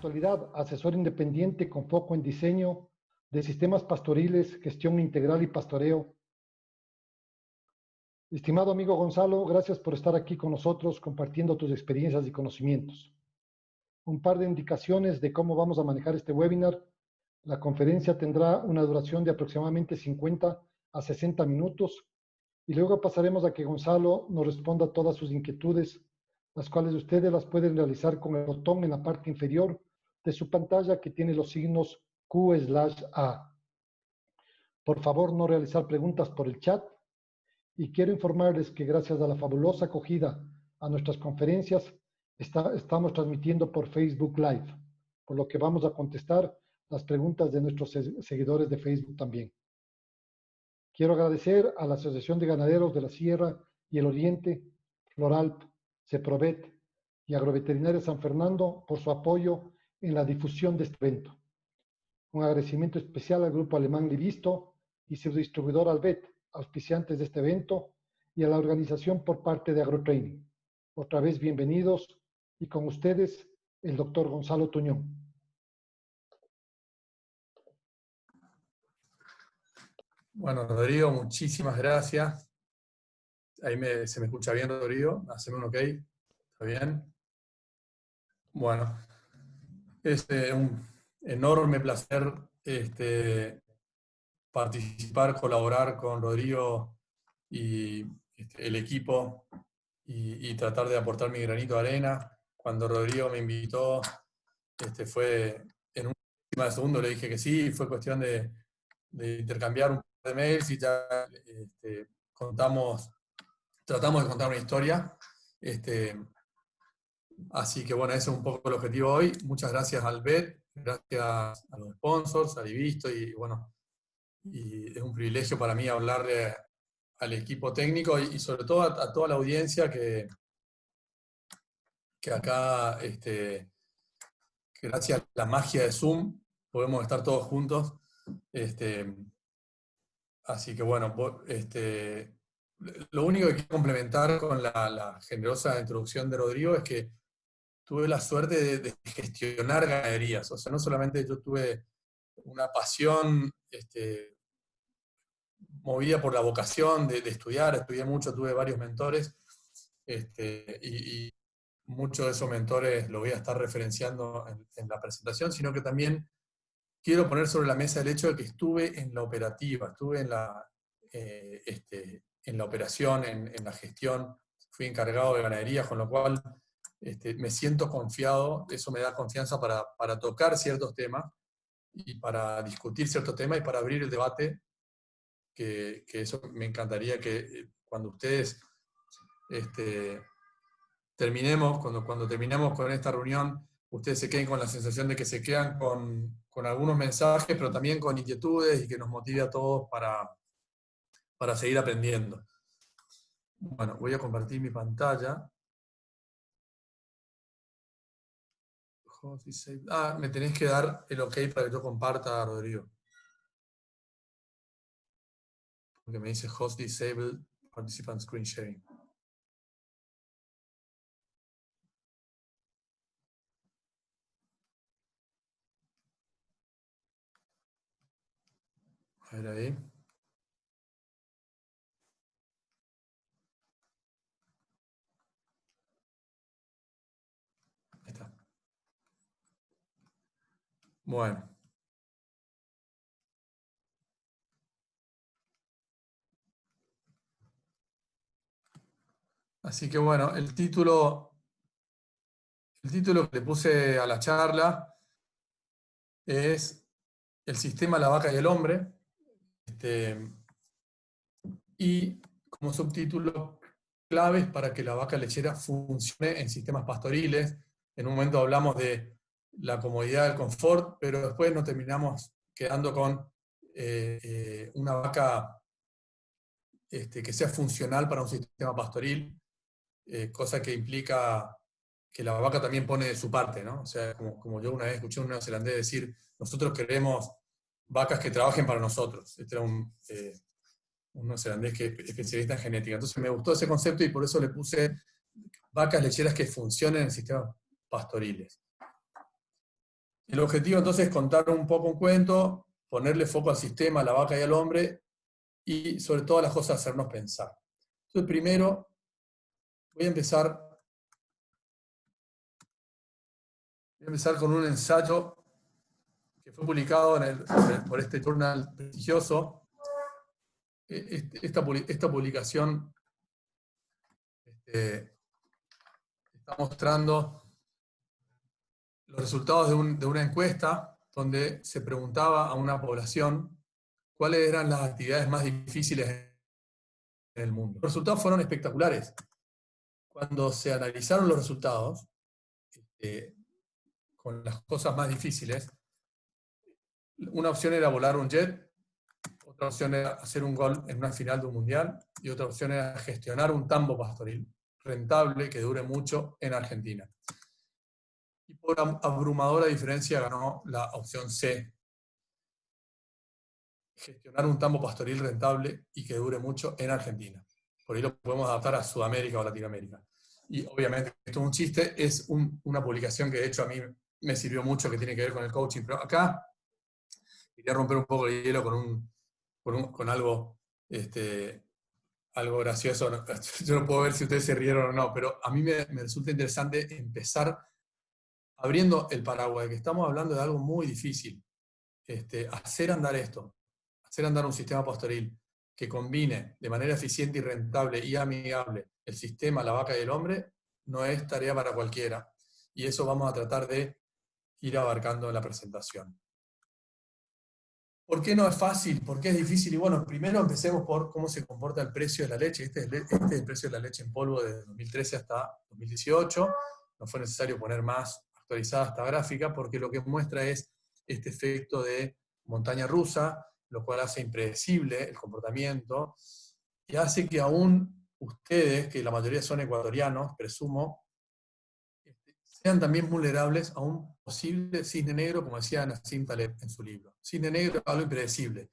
actualidad asesor independiente con foco en diseño de sistemas pastoriles, gestión integral y pastoreo. Estimado amigo Gonzalo, gracias por estar aquí con nosotros compartiendo tus experiencias y conocimientos. Un par de indicaciones de cómo vamos a manejar este webinar. La conferencia tendrá una duración de aproximadamente 50 a 60 minutos y luego pasaremos a que Gonzalo nos responda todas sus inquietudes, las cuales ustedes las pueden realizar con el botón en la parte inferior de su pantalla que tiene los signos Q/A. Por favor, no realizar preguntas por el chat. Y quiero informarles que gracias a la fabulosa acogida a nuestras conferencias, estamos transmitiendo por Facebook Live, por lo que vamos a contestar las preguntas de nuestros seguidores de Facebook también. Quiero agradecer a la Asociación de Ganaderos de la Sierra y el Oriente, Floralp, Ceprovet y Agroveterinaria San Fernando por su apoyo en la difusión de este evento. Un agradecimiento especial al Grupo Alemán Livisto y su distribuidor Albet, auspiciantes de este evento, y a la organización por parte de AgroTraining. Otra vez bienvenidos y con ustedes el doctor Gonzalo Tuñón. Bueno, Rodrigo, muchísimas gracias. Ahí se me escucha bien, Rodrigo. Haceme un ok. ¿Está bien? Bueno, es un enorme placer participar, colaborar con Rodrigo y el equipo y tratar de aportar mi granito de arena. Cuando Rodrigo me invitó, fue en un última de segundo, le dije que sí, fue cuestión de intercambiar un par de mails y ya tratamos de contar una historia. Así que bueno, ese es un poco el objetivo hoy. Muchas gracias al BET, gracias a los sponsors, a Livisto, y bueno, y es un privilegio para mí hablarle al equipo técnico y sobre todo a toda la audiencia que acá, que gracias a la magia de Zoom, podemos estar todos juntos. Así que bueno, lo único que quiero complementar con la generosa introducción de Rodrigo es que tuve la suerte de gestionar ganaderías. O sea, no solamente yo tuve una pasión movida por la vocación de estudiar, estudié mucho, tuve varios mentores, y muchos de esos mentores lo voy a estar referenciando en la presentación, sino que también quiero poner sobre la mesa el hecho de que estuve en la operativa, estuve en la operación, en la gestión, fui encargado de ganadería, con lo cual me siento confiado, eso me da confianza para tocar ciertos temas y para discutir ciertos temas y para abrir el debate, que eso me encantaría que cuando ustedes cuando terminemos con esta reunión, ustedes se queden con la sensación de que se quedan con algunos mensajes, pero también con inquietudes y que nos motive a todos para seguir aprendiendo. Bueno, voy a compartir mi pantalla. Me tenés que dar el ok para que yo comparta, Rodrigo. Porque me dice host disabled participant screen sharing. A ver ahí. Ahí está. Bueno. Así que bueno, el título que le puse a la charla es El sistema, la vaca y el hombre. Y como subtítulo, claves para que la vaca lechera funcione en sistemas pastoriles. En un momento hablamos de la comodidad, del confort, pero después nos terminamos quedando con una vaca que sea funcional para un sistema pastoril, cosa que implica que la vaca también pone de su parte, ¿no? O sea, como yo una vez escuché a un neozelandés decir, nosotros queremos vacas que trabajen para nosotros. Este era un neozelandés que es especialista en genética. Entonces me gustó ese concepto y por eso le puse vacas lecheras que funcionen en sistemas pastoriles. El objetivo entonces es contar un poco un cuento, ponerle foco al sistema, a la vaca y al hombre, y sobre todas las cosas hacernos pensar. Entonces primero voy a empezar con un ensayo que fue publicado por este journal prestigioso. Esta publicación está mostrando los resultados de una encuesta donde se preguntaba a una población cuáles eran las actividades más difíciles en el mundo. Los resultados fueron espectaculares. Cuando se analizaron los resultados, con las cosas más difíciles, una opción era volar un jet, otra opción era hacer un gol en una final de un mundial, y otra opción era gestionar un tambo pastoril rentable que dure mucho en Argentina. Y por abrumadora diferencia ganó la opción C, gestionar un tambo pastoril rentable y que dure mucho en Argentina. Por ahí lo podemos adaptar a Sudamérica o Latinoamérica. Y obviamente esto es un chiste, es una publicación que de hecho a mí me sirvió mucho, que tiene que ver con el coaching, pero acá quería romper un poco el hielo con algo, algo gracioso. Yo no puedo ver si ustedes se rieron o no, pero a mí me resulta interesante empezar abriendo el paraguas, que estamos hablando de algo muy difícil. Hacer andar esto, hacer andar un sistema pastoril que combine de manera eficiente y rentable y amigable el sistema, la vaca y el hombre, no es tarea para cualquiera. Y eso vamos a tratar de ir abarcando en la presentación. ¿Por qué no es fácil? ¿Por qué es difícil? Y bueno, primero empecemos por cómo se comporta el precio de la leche. Este es el precio de la leche en polvo desde 2013 hasta 2018. No fue necesario poner más actualizada esta gráfica porque lo que muestra es este efecto de montaña rusa, lo cual hace impredecible el comportamiento y hace que aún ustedes, que la mayoría son ecuatorianos, presumo, sean también vulnerables a un posible cisne negro, como decía Nassim Taleb en su libro. Cisne negro es algo impredecible.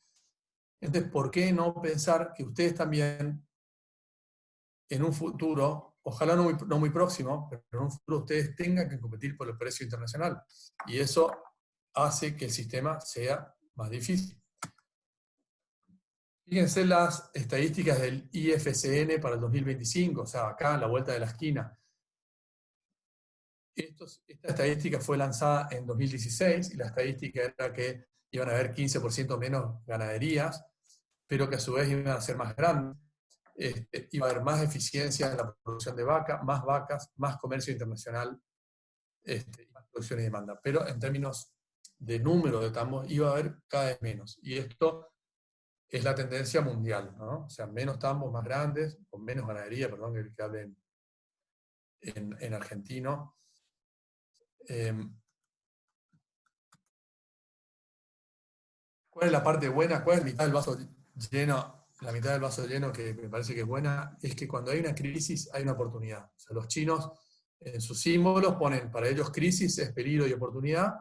Entonces, ¿por qué no pensar que ustedes también, en un futuro, ojalá no muy próximo, pero en un futuro ustedes tengan que competir por el precio internacional? Y eso hace que el sistema sea más difícil. Fíjense las estadísticas del IFCN para el 2025, o sea, acá a la vuelta de la esquina. Esta estadística fue lanzada en 2016 y la estadística era que iban a haber 15% menos ganaderías, pero que a su vez iban a ser más grandes. Iba a haber más eficiencia en la producción de vacas, más comercio internacional, más producción y demanda. Pero en términos de número de tambos iba a haber cada vez menos. Y esto es la tendencia mundial, ¿no? O sea, menos tambos más grandes, con menos ganadería, perdón, que hablen en argentino. ¿Cuál es la parte buena? ¿Cuál es la mitad del vaso lleno? La mitad del vaso lleno que me parece que es buena, es que cuando hay una crisis hay una oportunidad. O sea, los chinos en sus símbolos ponen para ellos crisis es peligro y oportunidad.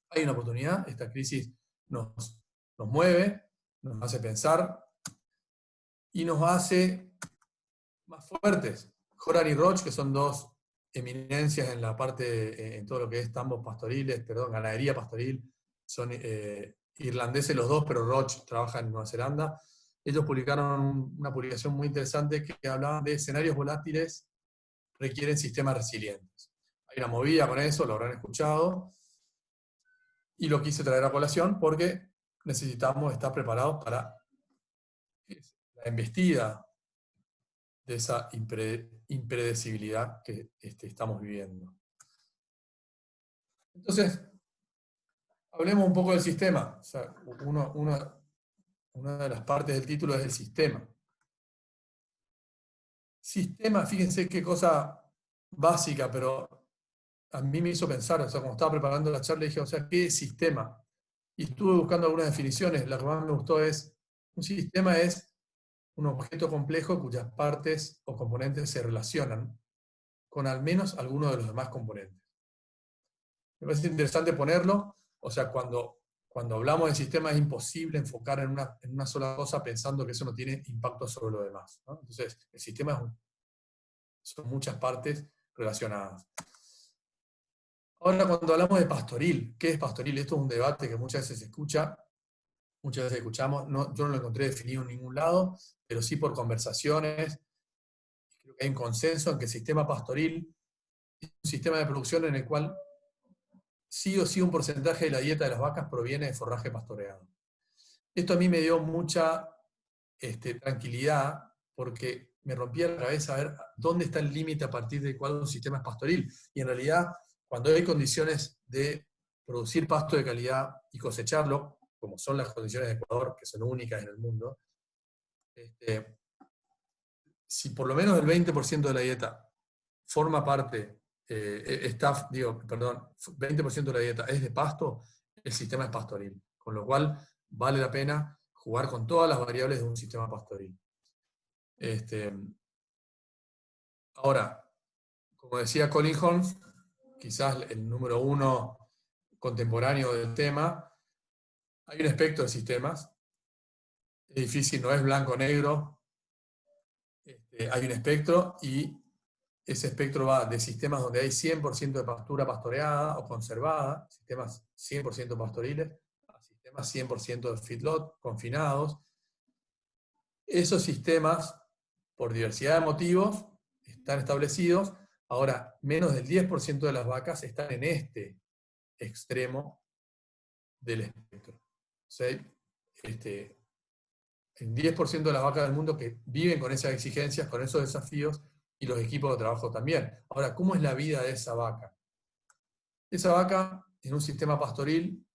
Hay una oportunidad, esta crisis nos mueve, nos hace pensar y nos hace más fuertes. Horan y Roche, que son dos eminencias en la parte, en todo lo que es tambos pastoriles, ganadería pastoril, son irlandeses los dos, pero Roche trabaja en Nueva Zelanda. Ellos publicaron una publicación muy interesante que hablaba de escenarios volátiles requieren sistemas resilientes. Hay una movida con eso, lo habrán escuchado, y lo quise traer a colación porque necesitamos estar preparados para la embestida de esa impredecibilidad que estamos viviendo. Entonces, hablemos un poco del sistema. O sea, una de las partes del título es el sistema. Sistema, fíjense qué cosa básica, pero a mí me hizo pensar, o sea, cuando estaba preparando la charla dije, o sea, ¿qué es sistema? Y estuve buscando algunas definiciones. La que más me gustó es, un sistema es un objeto complejo cuyas partes o componentes se relacionan con al menos alguno de los demás componentes. Me parece interesante ponerlo, o sea, cuando hablamos de sistema es imposible enfocar en una sola cosa pensando que eso no tiene impacto sobre lo demás, ¿no? Entonces, el sistema son muchas partes relacionadas. Ahora, cuando hablamos de pastoril, ¿qué es pastoril? Esto es un debate que muchas veces se escucha, muchas veces escuchamos, yo no lo encontré definido en ningún lado, pero sí por conversaciones. Creo que hay un consenso en que el sistema pastoril es un sistema de producción en el cual sí o sí un porcentaje de la dieta de las vacas proviene de forraje pastoreado. Esto a mí me dio mucha tranquilidad porque me rompía la cabeza a ver dónde está el límite a partir de cuál un sistema es pastoril. Y en realidad, cuando hay condiciones de producir pasto de calidad y cosecharlo, como son las condiciones de Ecuador, que son únicas en el mundo, si por lo menos el 20% de la dieta forma parte, 20% de la dieta es de pasto, el sistema es pastoril. Con lo cual, vale la pena jugar con todas las variables de un sistema pastoril. Ahora, como decía Colin Holmes, quizás el número uno contemporáneo del tema, hay un espectro de sistemas. Es difícil, no es blanco-negro. Hay un espectro y ese espectro va de sistemas donde hay 100% de pastura pastoreada o conservada, sistemas 100% pastoriles, a sistemas 100% de feedlot, confinados. Esos sistemas, por diversidad de motivos, están establecidos. Ahora, menos del 10% de las vacas están en este extremo del espectro. O sea, el 10% de las vacas del mundo que viven con esas exigencias, con esos desafíos, y los equipos de trabajo también. Ahora, ¿cómo es la vida de esa vaca? Esa vaca, en un sistema pastoril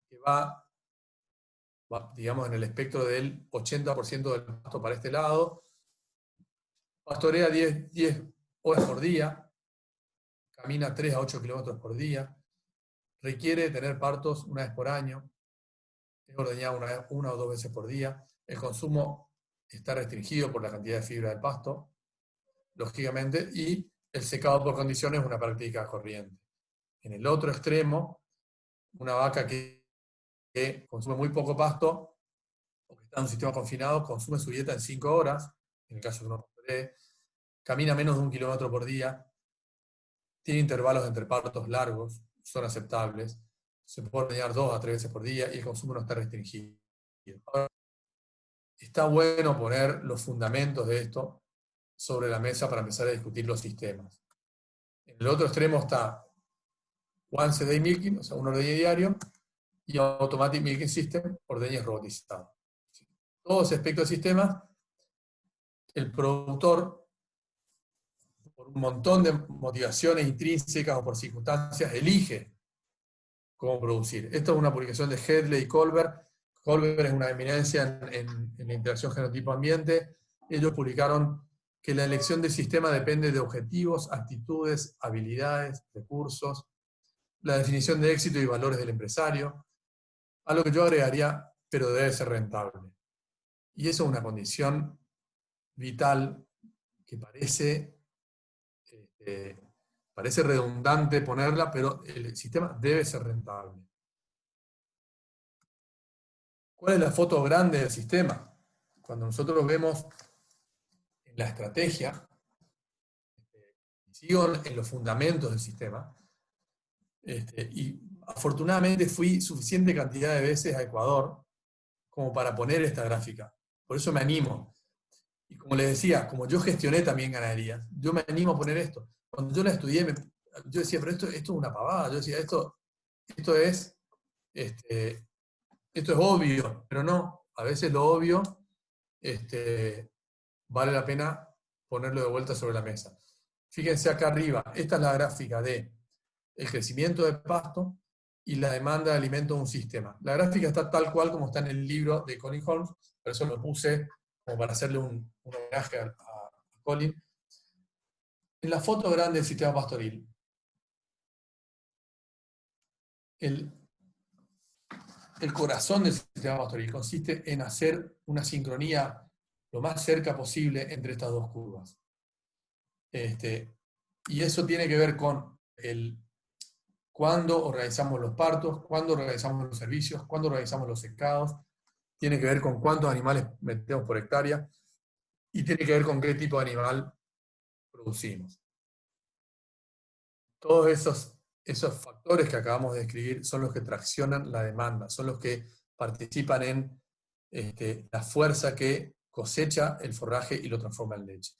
que va, digamos, en el espectro del 80% del pasto para este lado, pastorea 10 horas por día, camina 3 a 8 kilómetros por día, requiere tener partos una vez por año, es ordeñada una o dos veces por día, el consumo está restringido por la cantidad de fibra del pasto, lógicamente, y el secado por condiciones es una práctica corriente. En el otro extremo, una vaca que consume muy poco pasto, o que está en un sistema confinado, consume su dieta en 5 horas, en el caso de uno camina menos de 1 kilómetro por día, tiene intervalos entre partos largos, son aceptables, se puede ordeñar 2 a 3 veces por día y el consumo no está restringido. Ahora, está bueno poner los fundamentos de esto sobre la mesa para empezar a discutir los sistemas. En el otro extremo está Once a Day Milking, o sea, un ordeñe diario, y Automatic Milking System, ordeñes robotizados. Todo ese espectro de sistemas, el productor, por un montón de motivaciones intrínsecas o por circunstancias, elige cómo producir. Esta es una publicación de Headley y Colbert. Colbert es una eminencia en la interacción genotipo-ambiente. Ellos publicaron que la elección del sistema depende de objetivos, actitudes, habilidades, recursos, la definición de éxito y valores del empresario, a lo que yo agregaría, pero debe ser rentable. Y eso es una condición vital que parece redundante ponerla, pero el sistema debe ser rentable. ¿Cuál es la foto grande del sistema? Cuando nosotros vemos en la estrategia, sigo en los fundamentos del sistema, y afortunadamente fui suficiente cantidad de veces a Ecuador como para poner esta gráfica. Por eso me animo. Y como les decía, como yo gestioné también ganaderías, yo me animo a poner esto. Cuando yo la estudié, yo decía, pero esto es una pavada. Yo decía, esto es obvio, pero no. A veces lo obvio vale la pena ponerlo de vuelta sobre la mesa. Fíjense acá arriba, esta es la gráfica de el crecimiento de pasto y la demanda de alimento de un sistema. La gráfica está tal cual como está en el libro de Colin Holmes, por eso lo puse como para hacerle un homenaje a Colin. En la foto grande del sistema pastoril, el corazón del sistema pastoril consiste en hacer una sincronía lo más cerca posible entre estas dos curvas. Y eso tiene que ver con cuándo organizamos los partos, cuándo organizamos los servicios, cuándo organizamos los secados, tiene que ver con cuántos animales metemos por hectárea y tiene que ver con qué tipo de animal producimos. Todos esos esos factores que acabamos de describir son los que traccionan la demanda, son los que participan en la fuerza que cosecha el forraje y lo transforma en leche.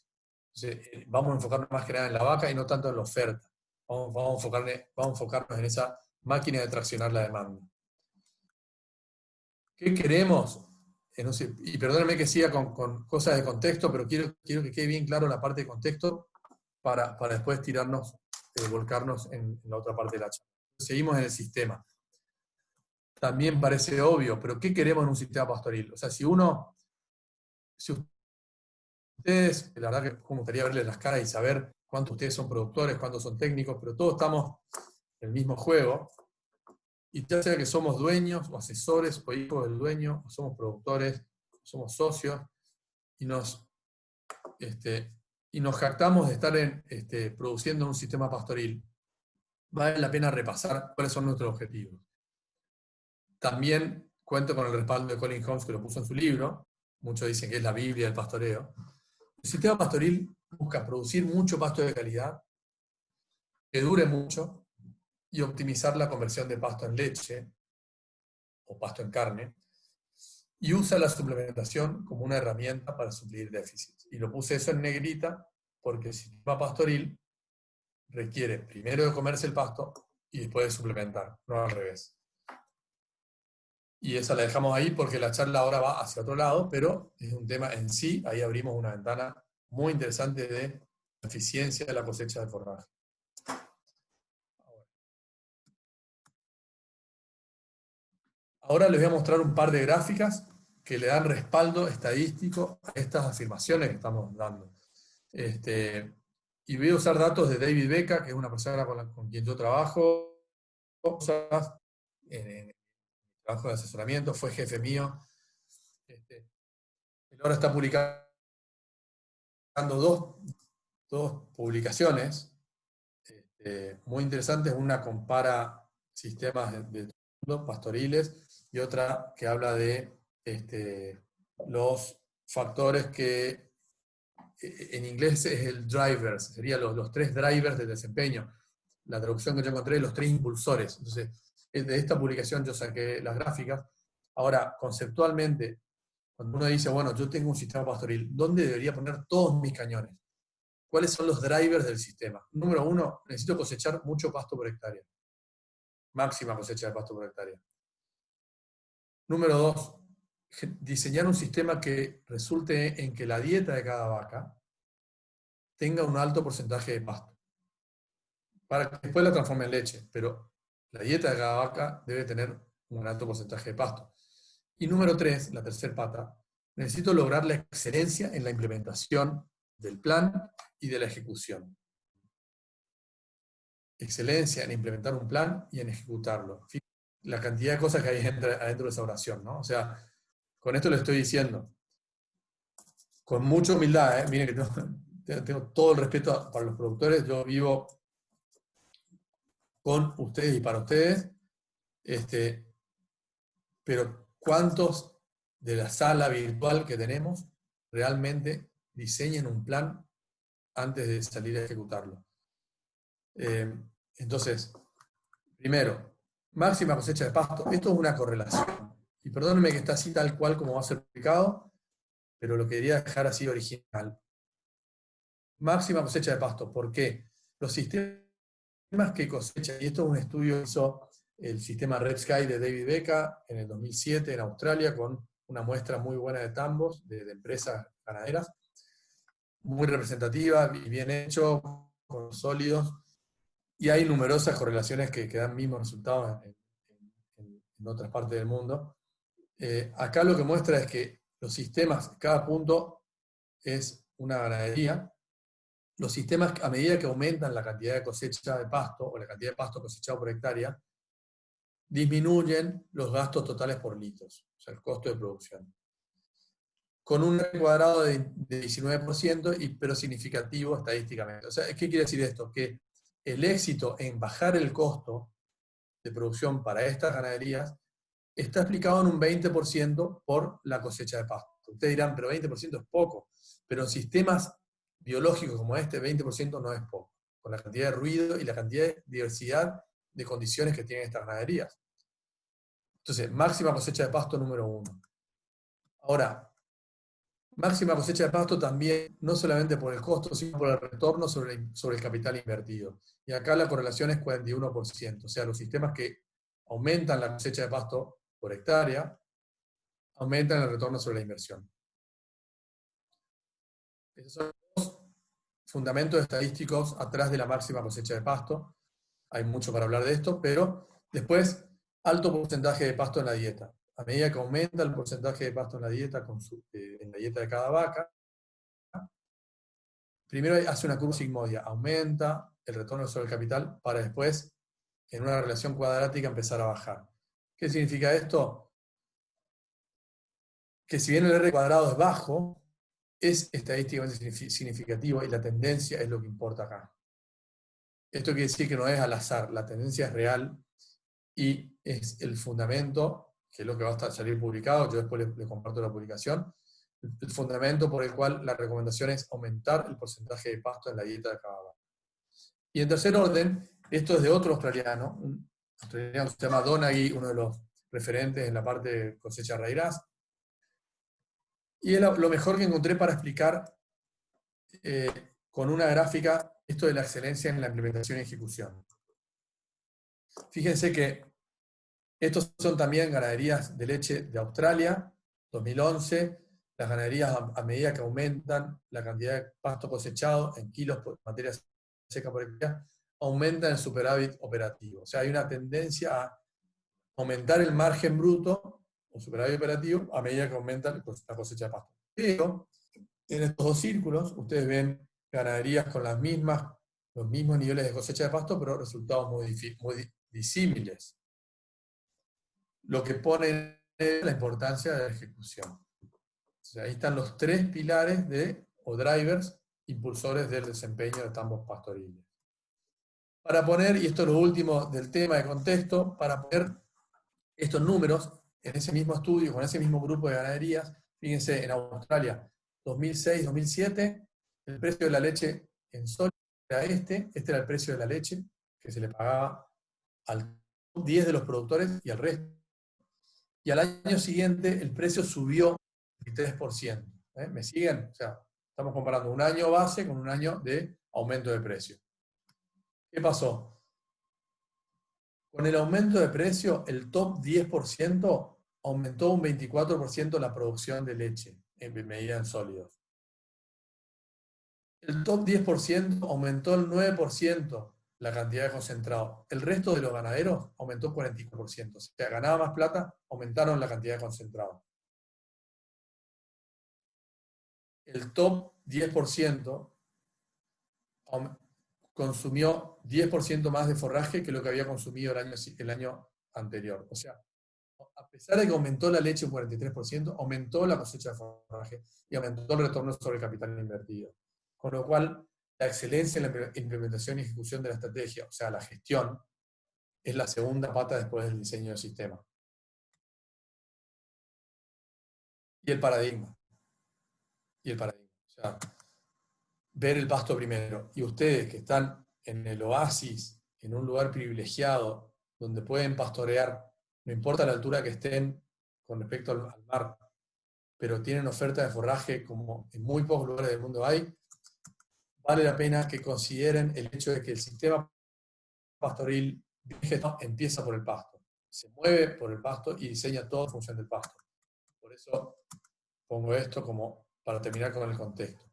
Entonces, vamos a enfocarnos más que nada en la vaca y no tanto en la oferta. Vamos a enfocarnos en esa máquina de traccionar la demanda. ¿Qué queremos? Y perdónenme que siga con cosas de contexto, pero quiero que quede bien claro la parte de contexto para después volcarnos en la otra parte de la charla. Seguimos en el sistema. También parece obvio, pero ¿qué queremos en un sistema pastoril? O sea, si ustedes, la verdad que me gustaría verles las caras y saber cuántos ustedes son productores, cuántos son técnicos, pero todos estamos en el mismo juego. Y ya sea que somos dueños o asesores o hijos del dueño, o somos productores, o somos socios, y nos jactamos de estar produciendo un sistema pastoril, vale la pena repasar cuáles son nuestros objetivos. También cuento con el respaldo de Colin Holmes, que lo puso en su libro. Muchos dicen que es la Biblia del pastoreo. El sistema pastoril busca producir mucho pasto de calidad, que dure mucho, y optimizar la conversión de pasto en leche, o pasto en carne, y usa la suplementación como una herramienta para suplir déficits. Y lo puse eso en negrita porque el sistema pastoril requiere primero de comerse el pasto y después de suplementar, no al revés. Y esa la dejamos ahí porque la charla ahora va hacia otro lado, pero es un tema en sí, ahí abrimos una ventana muy interesante de eficiencia de la cosecha de forraje. Ahora les voy a mostrar un par de gráficas que le dan respaldo estadístico a estas afirmaciones que estamos dando. Y voy a usar datos de David Becca, que es una persona con quien yo trabajo en el trabajo de asesoramiento, fue jefe mío. Él ahora está publicando dos publicaciones muy interesantes. Una compara sistemas de pastoriles y otra que habla de los factores que en inglés es el drivers, serían los tres drivers del desempeño. La traducción que yo encontré, los tres impulsores. Entonces, de esta publicación yo saqué las gráficas. Ahora, conceptualmente, cuando uno dice, bueno, yo tengo un sistema pastoril, ¿dónde debería poner todos mis cañones? ¿Cuáles son los drivers del sistema? Número uno, necesito cosechar mucho pasto por hectárea. Máxima cosecha de pasto por hectárea. Número dos, diseñar un sistema que resulte en que la dieta de cada vaca tenga un alto porcentaje de pasto, para que después la transforme en leche, pero la dieta de cada vaca debe tener un alto porcentaje de pasto. Y número tres, la tercera pata, necesito lograr la excelencia en la implementación del plan y de la ejecución. Excelencia en implementar un plan y en ejecutarlo. La cantidad de cosas que hay adentro de esa oración, ¿no? O sea, con esto le estoy diciendo, con mucha humildad, miren que tengo todo el respeto para los productores, yo vivo con ustedes y para ustedes, pero ¿cuántos de la sala virtual que tenemos realmente diseñan un plan antes de salir a ejecutarlo? Entonces, primero, máxima cosecha de pasto. Esto es una correlación. Y perdónenme que está así tal cual como va a ser publicado, pero lo quería dejar así original. Máxima cosecha de pasto. ¿Por qué? Los sistemas que cosechan, y esto es un estudio que hizo el sistema Red Sky de David Becca en el 2007 en Australia, con una muestra muy buena de tambos de empresas ganaderas, muy representativa y bien hecho, con sólidos, y hay numerosas correlaciones que dan mismos resultados en otras partes del mundo. Acá lo que muestra es que los sistemas, cada punto es una ganadería. Los sistemas, a medida que aumentan la cantidad de cosecha de pasto, o la cantidad de pasto cosechado por hectárea, disminuyen los gastos totales por litros, o sea, el costo de producción. Con un cuadrado de 19%, pero significativo estadísticamente. O sea, ¿qué quiere decir esto? Que el éxito en bajar el costo de producción para estas ganaderías está explicado en un 20% por la cosecha de pasto. Ustedes dirán, pero 20% es poco. Pero en sistemas biológicos como este, 20% no es poco. Con la cantidad de ruido y la cantidad de diversidad de condiciones que tienen estas ganaderías. Entonces, máxima cosecha de pasto número 1. Ahora, máxima cosecha de pasto también, no solamente por el costo, sino por el retorno sobre el capital invertido. Y acá la correlación es 41%. O sea, los sistemas que aumentan la cosecha de pasto por hectárea, aumentan el retorno sobre la inversión. Esos son los fundamentos estadísticos atrás de la máxima cosecha de pasto. Hay mucho para hablar de esto, pero después, alto porcentaje de pasto en la dieta. A medida que aumenta el porcentaje de pasto en la dieta, en la dieta de cada vaca, primero hace una curva sigmoide, aumenta el retorno sobre el capital para después, en una relación cuadrática, empezar a bajar. ¿Qué significa esto? Que si bien el R cuadrado es bajo, es estadísticamente significativo y la tendencia es lo que importa acá. Esto quiere decir que no es al azar, la tendencia es real y es el fundamento, que es lo que va a salir publicado, yo después le comparto la publicación, el fundamento por el cual la recomendación es aumentar el porcentaje de pasto en la dieta de cada vaca. Y en tercer orden, esto es de otro australiano, un australiano que se llama Donaghy, uno de los referentes en la parte de cosecha raíz. Y es lo mejor que encontré para explicar con una gráfica esto de la excelencia en la implementación y ejecución. Fíjense que estos son también ganaderías de leche de Australia, 2011. Las ganaderías, a medida que aumentan la cantidad de pasto cosechado en kilos por materia seca por hectárea, aumentan el superávit operativo. O sea, hay una tendencia a aumentar el margen bruto o superávit operativo a medida que aumenta la cosecha de pasto. Pero en estos dos círculos ustedes ven ganaderías con los mismos niveles de cosecha de pasto, pero resultados muy disímiles. Lo que pone la importancia de la ejecución. O sea, ahí están los tres pilares o drivers impulsores del desempeño de tambos pastoriles. Para poner, y esto es lo último del tema de contexto, para poner estos números en ese mismo estudio, con ese mismo grupo de ganaderías, fíjense, en Australia, 2006-2007, el precio de la leche en sol era este era el precio de la leche que se le pagaba al top 10 de los productores y al resto. Y al año siguiente el precio subió 23%. ¿Me siguen? O sea, estamos comparando un año base con un año de aumento de precio. ¿Qué pasó? Con el aumento de precio, el top 10% aumentó un 24% la producción de leche en medida en sólidos. El top 10% aumentó el 9% la cantidad de concentrado. El resto de los ganaderos aumentó 44%. O sea, ganaba más plata, aumentaron la cantidad de concentrado. El top 10% consumió 10% más de forraje que lo que había consumido el año anterior. O sea, a pesar de que aumentó la leche un 43%, aumentó la cosecha de forraje y aumentó el retorno sobre el capital invertido. Con lo cual, la excelencia en la implementación y ejecución de la estrategia, o sea, la gestión, es la segunda pata después del diseño del sistema. Y el paradigma. O sea, ver el pasto primero. Y ustedes que están en el oasis, en un lugar privilegiado, donde pueden pastorear, no importa la altura que estén con respecto al mar, pero tienen oferta de forraje como en muy pocos lugares del mundo hay, vale la pena que consideren el hecho de que el sistema pastoril empieza por el pasto. Se mueve por el pasto y diseña todo en función del pasto. Por eso pongo esto como para terminar con el contexto.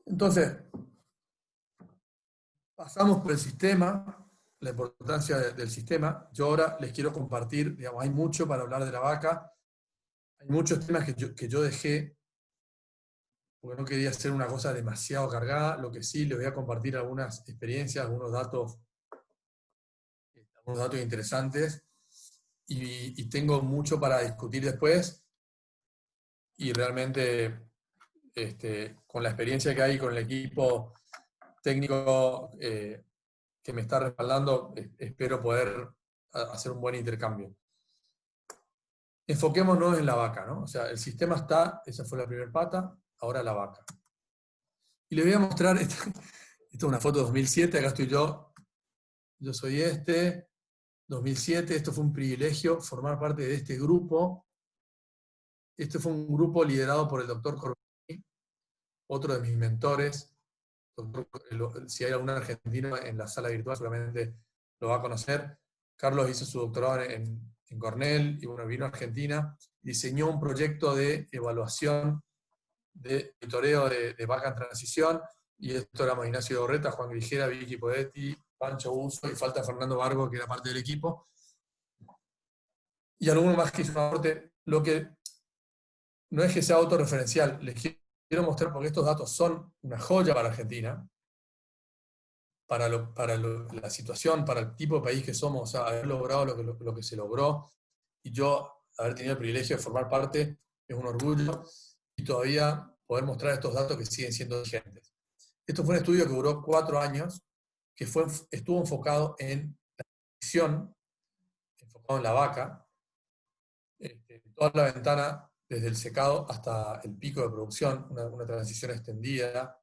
Entonces, pasamos por el sistema, la importancia del sistema. Yo ahora les quiero compartir, digamos, hay mucho para hablar de la vaca, hay muchos temas que yo dejé, porque no quería hacer una cosa demasiado cargada. Lo que sí, les voy a compartir algunas experiencias, algunos datos interesantes, y tengo mucho para discutir después, y realmente con la experiencia que hay con el equipo técnico que me está respaldando, espero poder hacer un buen intercambio. Enfoquémonos en la vaca, ¿no? O sea, el sistema está, esa fue la primera pata, ahora la vaca. Y les voy a mostrar, esta es una foto de 2007, acá estoy yo yo soy 2007, esto fue un privilegio formar parte de este grupo. Este fue un grupo liderado por el doctor Corbini, otro de mis mentores. Si hay algún argentino en la sala virtual, seguramente lo va a conocer. Carlos hizo su doctorado en Cornell y bueno, vino a Argentina, diseñó un proyecto de evaluación de monitoreo de vaca en transición, y esto éramos Ignacio Dorreta, Juan Grigera, Vicky Podetti, Pancho Uso y falta Fernando Vargo, que era parte del equipo, y alguno más que hizo un aporte. Lo que no es que sea autorreferencial, les quiero mostrar porque estos datos son una joya para Argentina, para la situación, para el tipo de país que somos, o sea, haber logrado lo que se logró, y yo haber tenido el privilegio de formar parte, es un orgullo, y todavía poder mostrar estos datos que siguen siendo vigentes. Esto fue un estudio que duró 4 años, que estuvo enfocado en la nutrición, enfocado en la vaca, toda la ventana, desde el secado hasta el pico de producción, una transición extendida,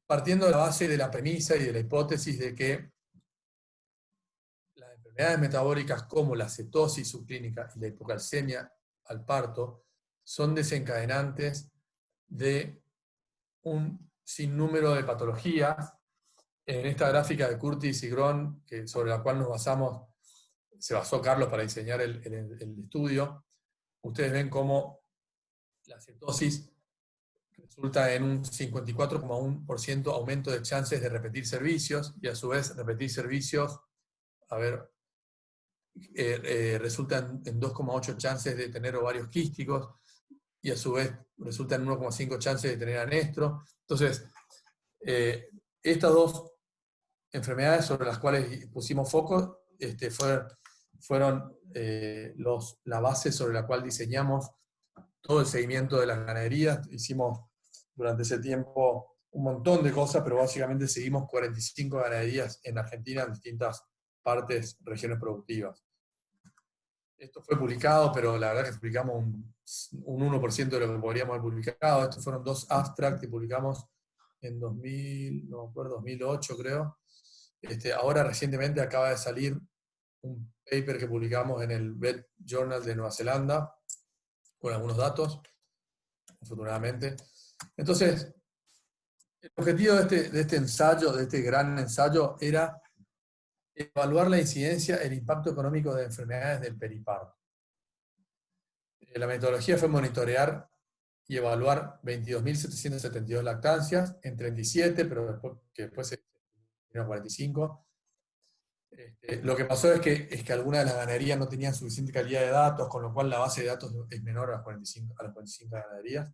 partiendo de la base de la premisa y de la hipótesis de que las enfermedades metabólicas como la cetosis subclínica y la hipocalcemia al parto son desencadenantes de un sinnúmero de patologías. En esta gráfica de Curtis y Gron, sobre la cual se basó Carlos para diseñar el estudio, ustedes ven cómo la cetosis resulta en un 54,1% aumento de chances de repetir servicios, y a su vez repetir servicios, resulta en 2,8 chances de tener ovarios quísticos, y a su vez resulta en 1,5 chances de tener anestro. Entonces, estas dos enfermedades sobre las cuales pusimos foco fueron la base sobre la cual diseñamos todo el seguimiento de las ganaderías. Hicimos durante ese tiempo un montón de cosas, pero básicamente seguimos 45 ganaderías en Argentina en distintas partes, regiones productivas. Esto fue publicado, pero la verdad que publicamos un 1% de lo que podríamos haber publicado. Estos fueron 2 abstracts que publicamos en 2008, creo. Ahora recientemente acaba de salir un paper que publicamos en el Vet Journal de Nueva Zelanda, con algunos datos, afortunadamente. Entonces, el objetivo de este ensayo, de este gran ensayo, era evaluar la incidencia, el impacto económico de enfermedades del periparto. La metodología fue monitorear y evaluar 22.772 lactancias en 37, pero después se terminó 45. Lo que pasó es que algunas de las ganaderías no tenían suficiente calidad de datos, con lo cual la base de datos es menor a las 45 ganaderías.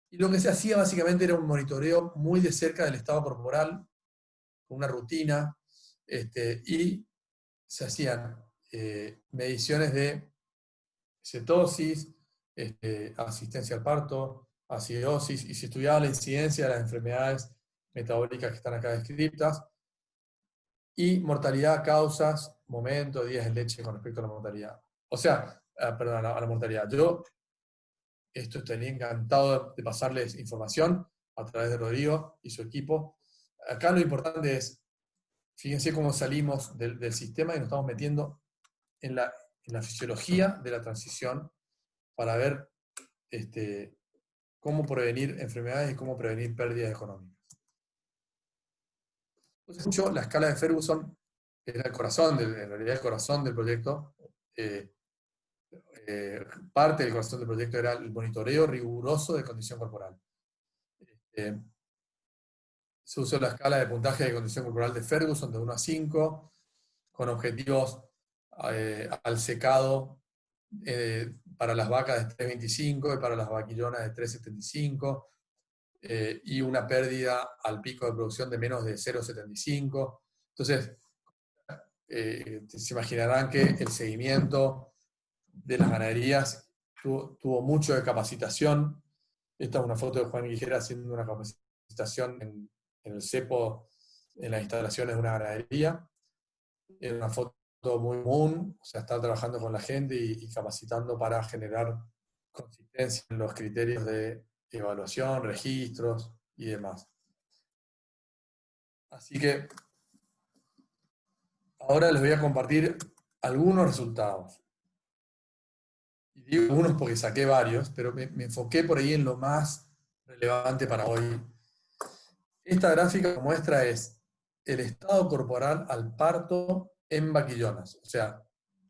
Y lo que se hacía básicamente era un monitoreo muy de cerca del estado corporal, con una rutina, y se hacían mediciones de cetosis, asistencia al parto, acidosis, y se estudiaba la incidencia de las enfermedades metabólicas que están acá descritas, y mortalidad, causas, momento, días en leche con respecto a la mortalidad. O sea, perdón, a la mortalidad. Yo estaría encantado de pasarles información a través de Rodrigo y su equipo. Acá lo importante es, fíjense cómo salimos del sistema y nos estamos metiendo en la fisiología de la transición para ver cómo prevenir enfermedades y cómo prevenir pérdidas económicas. Entonces, la escala de Ferguson era el corazón, en realidad el corazón del proyecto. Parte del corazón del proyecto era el monitoreo riguroso de condición corporal. Se usó la escala de puntaje de condición corporal de Ferguson de 1 a 5, con objetivos al secado para las vacas de 3,25 y para las vaquillonas de 3,75, y una pérdida al pico de producción de menos de 0,75. Entonces, se imaginarán que el seguimiento de las ganaderías tuvo mucho de capacitación. Esta es una foto de Juan Guijera haciendo una capacitación en el cepo, en las instalaciones de una ganadería. Es una foto muy común, o sea, está trabajando con la gente y capacitando para generar consistencia en los criterios de evaluación, registros y demás. Así que ahora les voy a compartir algunos resultados. Y digo algunos porque saqué varios, pero me enfoqué por ahí en lo más relevante para hoy. Esta gráfica que muestra es el estado corporal al parto en vaquillonas, o sea,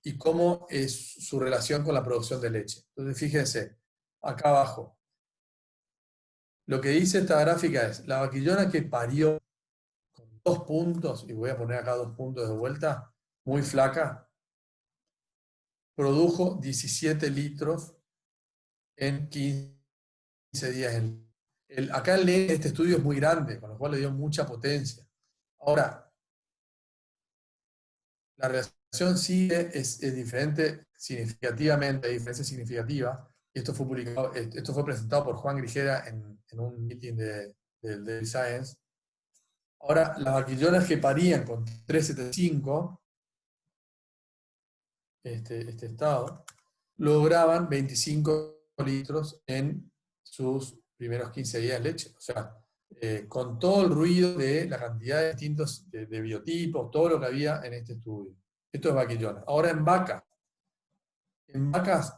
y cómo es su relación con la producción de leche. Entonces, fíjense, acá abajo, lo que dice esta gráfica es, la vaquillona que parió con 2 puntos, y voy a poner acá 2 puntos de vuelta, muy flaca, produjo 17 litros en 15 días. Acá este estudio es muy grande, con lo cual le dio mucha potencia. Ahora, la relación sigue, es diferente significativamente, hay diferencias significativas. Esto fue publicado, esto fue presentado por Juan Grigera en un meeting del Daily Science. Ahora, las vaquillonas que parían con 3,75, este estado, lograban 25 litros en sus primeros 15 días de leche. O sea, con todo el ruido de la cantidad de distintos de biotipos, todo lo que había en este estudio. Esto es vaquillona. Ahora en vacas,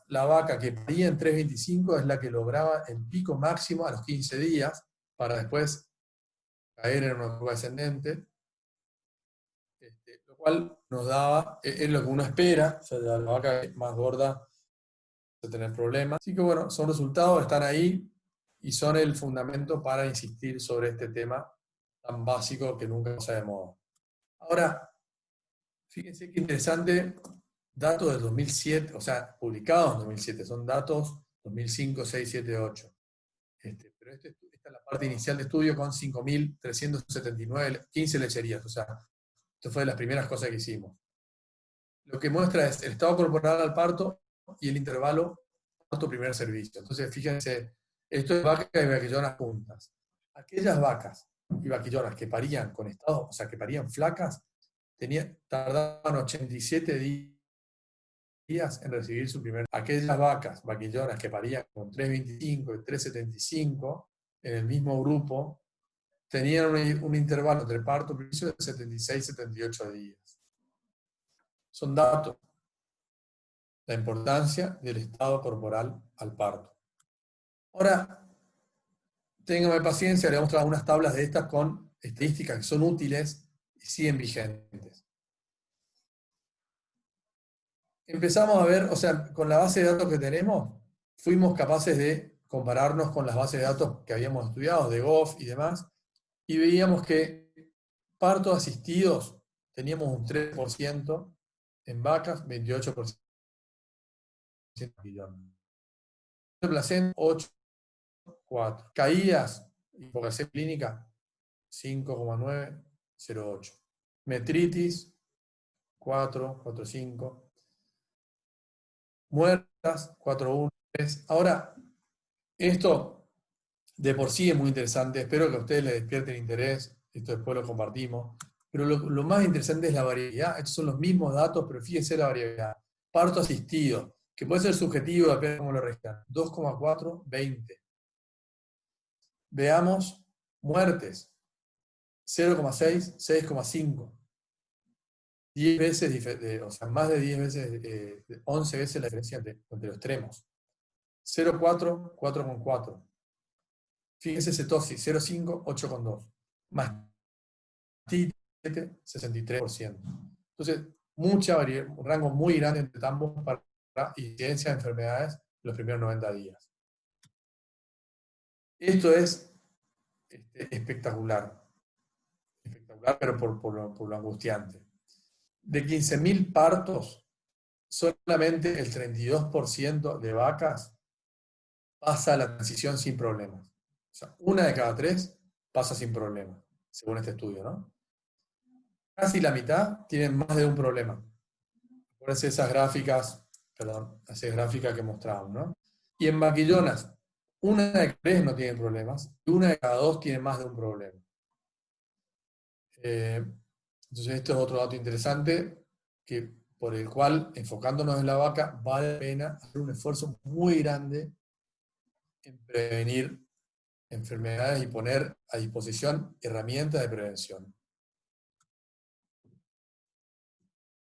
la vaca que paría en 3,25 es la que lograba el pico máximo a los 15 días para después caer en una curva descendente, lo cual nos daba, es lo que uno espera, o sea, la vaca más gorda de tener problemas. Así que bueno, son resultados, están ahí y son el fundamento para insistir sobre este tema tan básico que nunca pasa de moda. Ahora, fíjense qué interesante, datos del 2007, o sea, publicados en 2007, son datos 2005, 6, 7, 8. Pero esta es la parte inicial de estudio con 5.379, 15 lecherías, o sea, esto fue de las primeras cosas que hicimos. Lo que muestra es el estado corporal al parto y el intervalo parto-primer servicio. Entonces, fíjense, esto es vaca y vaquillonas juntas. Aquellas vacas y vaquillonas que parían con estado, o sea, que parían flacas, tardaban 87 días en recibir su primer. Aquellas vacas, vaquillonas que parían con 3,25 y 3,75 en el mismo grupo, tenían un intervalo entre parto y servicio de 76 y 78 días. Son datos. La importancia del estado corporal al parto. Ahora, téngame paciencia, le voy a mostrar algunas tablas de estas con estadísticas que son útiles y siguen vigentes. Empezamos a ver, o sea, con la base de datos que tenemos, fuimos capaces de compararnos con las bases de datos que habíamos estudiado, de GOF y demás, y veíamos que partos asistidos teníamos un 3% en vacas, 28% en vaquillonas. Placenta, 8,4. Caídas, hipocalemia clínica, 5,908. Metritis, 4,45. Muertas, 4,13. Ahora, esto de por sí es muy interesante. Espero que a ustedes les despierten interés. Esto después lo compartimos. Pero lo más interesante es la variabilidad. Estos son los mismos datos, pero fíjense la variabilidad. Parto asistido, que puede ser subjetivo, depende de cómo lo registran. 2,4, 20. Veamos muertes. 0,6, 6,5. 10 veces, o sea, más de 10 veces, 11 veces la diferencia entre los extremos. 0,4, 4,4. Fíjense cetosis, 0,5, 8,2. Mastite, 63%. Entonces, mucha variedad, un rango muy grande entre ambos para incidencia de enfermedades en los primeros 90 días. Esto es espectacular. Espectacular, pero por lo angustiante. De 15.000 partos, solamente el 32% de vacas pasa la transición sin problemas. O sea, 1 de cada 3 pasa sin problemas, según este estudio, ¿no? Casi la mitad tienen más de un problema. Por eso esas gráficas que mostramos, ¿no? Y en vaquillonas, 1 de cada 3 no tienen problemas, y 1 de cada 2 tiene más de un problema. Entonces, esto es otro dato interesante por el cual, enfocándonos en la vaca, vale la pena hacer un esfuerzo muy grande en prevenir enfermedades y poner a disposición herramientas de prevención.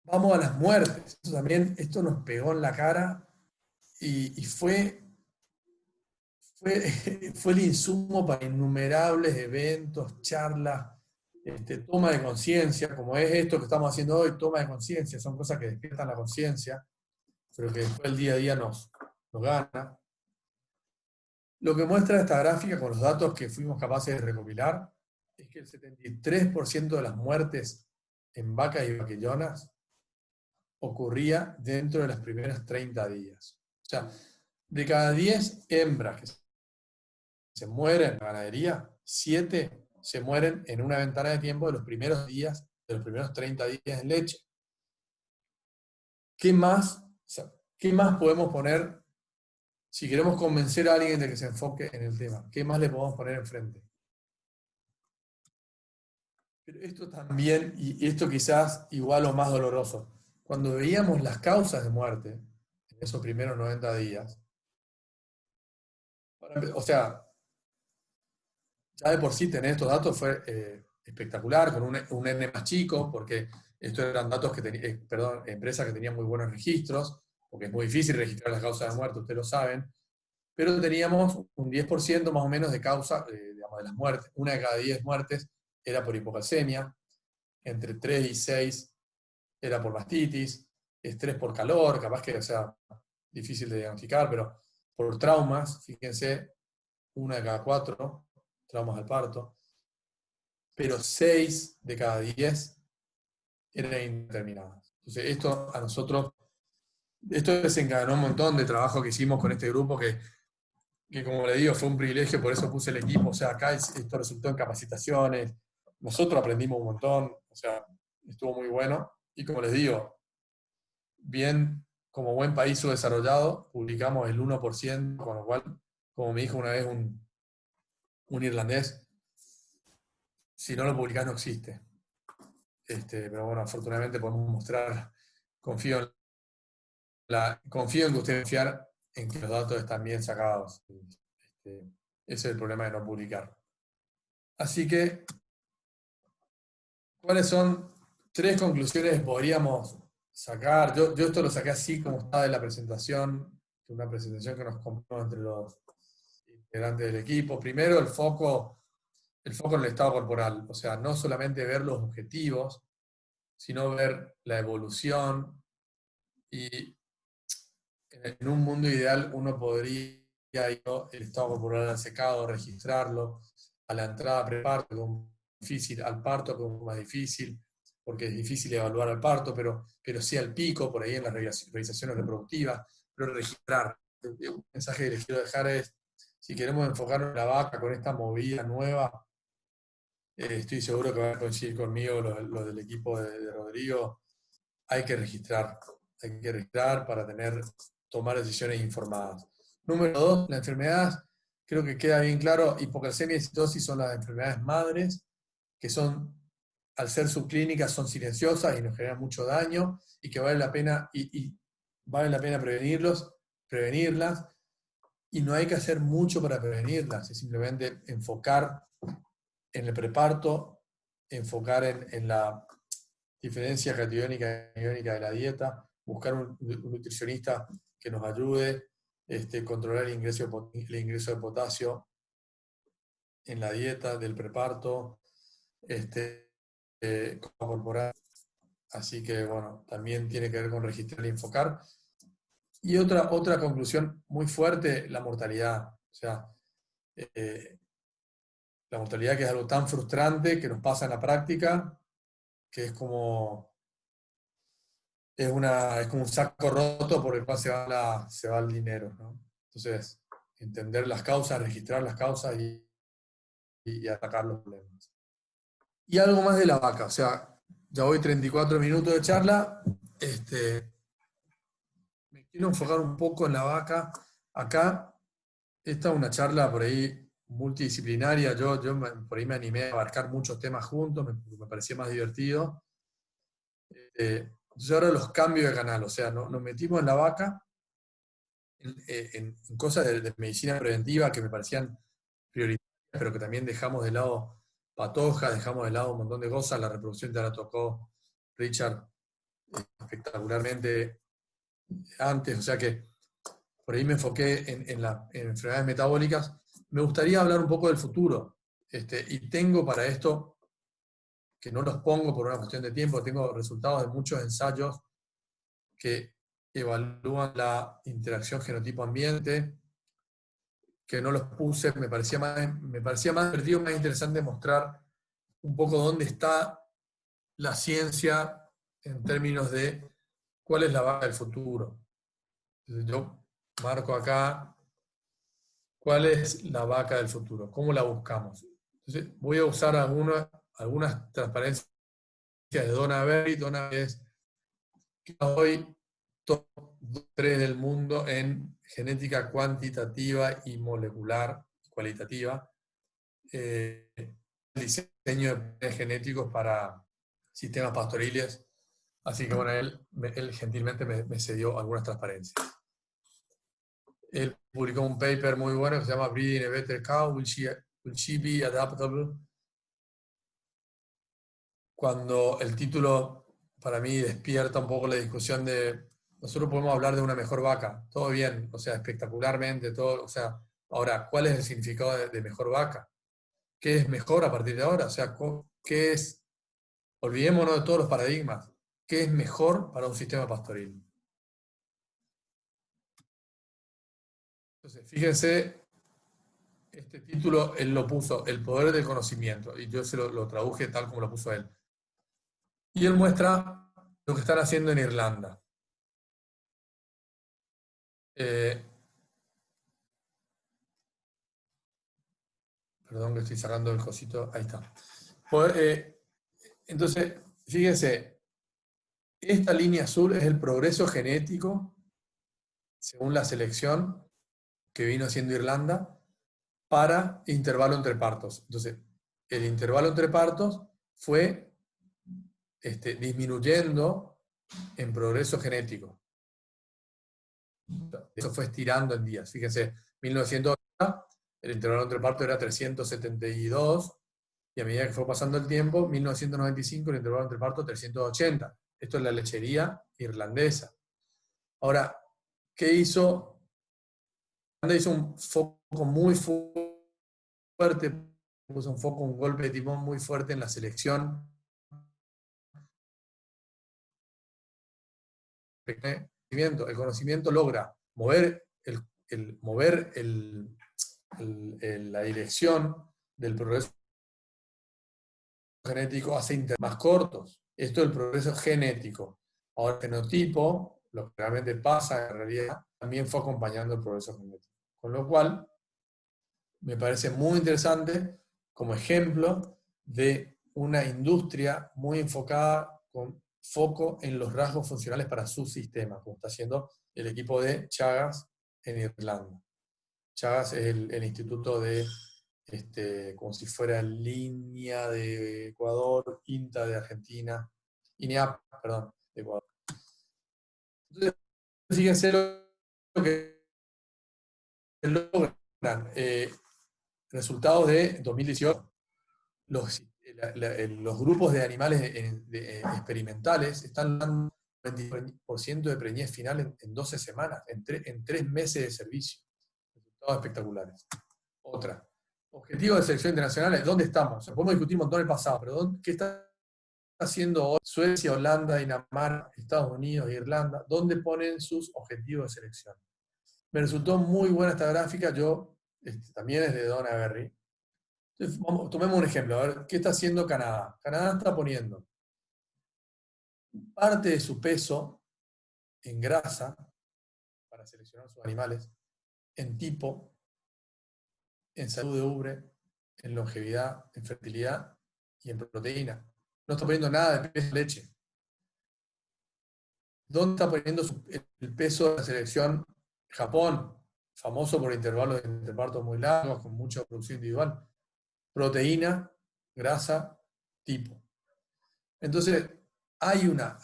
Vamos a las muertes. Esto nos pegó en la cara y fue el insumo para innumerables eventos, charlas, toma de conciencia, como es esto que estamos haciendo hoy, toma de conciencia, son cosas que despiertan la conciencia, pero que después el día a día nos gana. Lo que muestra esta gráfica con los datos que fuimos capaces de recopilar es que el 73% de las muertes en vacas y vaquillonas ocurría dentro de los primeros 30 días. O sea, de cada 10 hembras que se mueren en la ganadería, 7 se mueren en una ventana de tiempo de los primeros días, de los primeros 30 días en leche. ¿Qué más, qué más podemos poner si queremos convencer a alguien de que se enfoque en el tema? ¿Qué más le podemos poner enfrente? Pero esto también, y esto quizás igual o más doloroso, cuando veíamos las causas de muerte en esos primeros 90 días, o sea, ya de por sí tener estos datos fue espectacular, con un N más chico, porque estos eran datos que empresas que tenían muy buenos registros, porque es muy difícil registrar las causas de muerte, ustedes lo saben, pero teníamos un 10% más o menos de causa, digamos, de las muertes. Una de cada 10 muertes era por hipocalcemia, entre 3 y 6 era por mastitis, estrés por calor, capaz que, o sea, difícil de diagnosticar, pero por traumas, fíjense, una de cada 4 traumas al parto, pero 6 de cada 10 eran indeterminadas. Entonces, esto desencadenó un montón de trabajo que hicimos con este grupo que como le digo, fue un privilegio, por eso puse el equipo. O sea, acá esto resultó en capacitaciones, nosotros aprendimos un montón, o sea, estuvo muy bueno. Y como les digo, bien, como buen país subdesarrollado, publicamos el 1%, con lo cual, como me dijo una vez un irlandés, si no lo publicás no existe. Pero bueno, afortunadamente podemos mostrar, confío en que ustedes confiar en que los datos están bien sacados. Ese es el problema de no publicar. Así que, ¿cuáles son 3 conclusiones que podríamos sacar? Yo esto lo saqué así como estaba de la presentación, una presentación que nos compró entre los integrantes del equipo. Primero, el foco en el estado corporal. O sea, no solamente ver los objetivos, sino ver la evolución. Y en un mundo ideal uno podría ir el estado corporal al secado, registrarlo, a la entrada a preparto, como difícil, al parto como más difícil, porque es difícil evaluar al parto, pero sí al pico, por ahí en las realizaciones reproductivas, pero registrar. Un mensaje que les quiero dejar es, si queremos enfocarnos en la vaca con esta movida nueva, estoy seguro que van a coincidir conmigo los del equipo de Rodrigo, hay que registrar para tomar decisiones informadas. Número 2, la enfermedad, creo que queda bien claro, hipocalcemia y citosis son las enfermedades madres, que son, al ser subclínicas, son silenciosas y nos generan mucho daño, y que vale la pena, vale la pena prevenirlas, y no hay que hacer mucho para prevenirlas, es simplemente enfocar en el preparto, enfocar en la diferencia catiónica y iónica de la dieta, buscar un nutricionista que nos ayude, controlar el ingreso de potasio en la dieta del preparto, corporal. Así que, bueno, también tiene que ver con registrar y enfocar. Y otra conclusión muy fuerte, la mortalidad. O sea, la mortalidad, que es algo tan frustrante que nos pasa en la práctica, que es como un saco roto por el cual se va el dinero, ¿no? Entonces, entender las causas, registrar las causas y atacar los problemas. Y algo más de la vaca, o sea, ya voy 34 minutos de charla, me quiero enfocar un poco en la vaca. Acá, esta es una charla por ahí multidisciplinaria, yo por ahí me animé a abarcar muchos temas juntos, me parecía más divertido. Entonces ahora los cambios de canal, o sea, nos metimos en la vaca, en cosas de medicina preventiva que me parecían prioritarias, pero que también dejamos de lado patojas, dejamos de lado un montón de cosas. La reproducción te la tocó Richard espectacularmente antes, o sea que por ahí me enfoqué en enfermedades metabólicas. Me gustaría hablar un poco del futuro, y tengo para esto, que no los pongo por una cuestión de tiempo, tengo resultados de muchos ensayos que evalúan la interacción genotipo-ambiente, que no los puse, me parecía más divertido, más interesante mostrar un poco dónde está la ciencia en términos de cuál es la vaca del futuro. Entonces yo marco acá cuál es la vaca del futuro, cómo la buscamos. Entonces voy a usar algunas transparencias de Donna Berry. Donna es hoy top 3 del mundo en genética cuantitativa y molecular, cualitativa, diseño de planes genéticos para sistemas pastoriles. Así que bueno, él gentilmente me cedió algunas transparencias. Él publicó un paper muy bueno que se llama Breeding a Better Cow, Will She Be Adaptable? Cuando el título para mí despierta un poco la discusión de nosotros podemos hablar de una mejor vaca, todo bien, o sea, espectacularmente, todo, o sea, ahora, ¿cuál es el significado de mejor vaca? ¿Qué es mejor a partir de ahora? O sea, ¿qué es? Olvidémonos de todos los paradigmas. ¿Qué es mejor para un sistema pastoril? Entonces, fíjense, este título él lo puso, El poder del conocimiento, y yo se lo traduje tal como lo puso él. Y él muestra lo que están haciendo en Irlanda. Perdón que estoy sacando el cosito, ahí está. Entonces, fíjense, esta línea azul es el progreso genético según la selección que vino haciendo Irlanda para intervalo entre partos. Entonces, el intervalo entre partos fue disminuyendo en progreso genético. Eso fue estirando en días. Fíjense, 1980, el intervalo entre partos era 372, y a medida que fue pasando el tiempo, 1995, el intervalo entre partos 380. Esto es la lechería irlandesa. Ahora, ¿qué hizo? Irlanda hizo un foco muy fuerte, puso un foco, un golpe de timón muy fuerte en la selección. El conocimiento logra mover la dirección del progreso genético hace intervalos más cortos. Esto es el progreso genético. Ahora, el fenotipo, lo que realmente pasa en realidad, también fue acompañando el progreso genético. Con lo cual, me parece muy interesante como ejemplo de una industria muy enfocada con foco en los rasgos funcionales para su sistema, como está haciendo el equipo de Chagas en Irlanda. Chagas es el instituto de, como si fuera Línea de Ecuador, INTA de Argentina, INEAP, perdón, de Ecuador. Entonces, fíjense lo que logran. Resultados de 2018. Los grupos de animales experimentales están dando 20% de preñez final en 12 semanas, en 3 meses de servicio. Resultados espectaculares. Otra. Objetivos de selección internacionales, ¿dónde estamos? O sea, podemos discutir un montón el pasado, pero ¿qué está haciendo hoy Suecia, Holanda, Dinamarca, Estados Unidos, Irlanda? ¿Dónde ponen sus objetivos de selección? Me resultó muy buena esta gráfica, también es de Donna Berry. Entonces, tomemos un ejemplo, a ver, ¿qué está haciendo Canadá? Canadá está poniendo parte de su peso en grasa para seleccionar sus animales, en tipo, en salud de ubre, en longevidad, en fertilidad y en proteína. No está poniendo nada de peso de leche. ¿Dónde está poniendo el peso de la selección? Japón, famoso por intervalos de interpartos muy largos, con mucha producción individual. Proteína, grasa, tipo. Entonces, hay una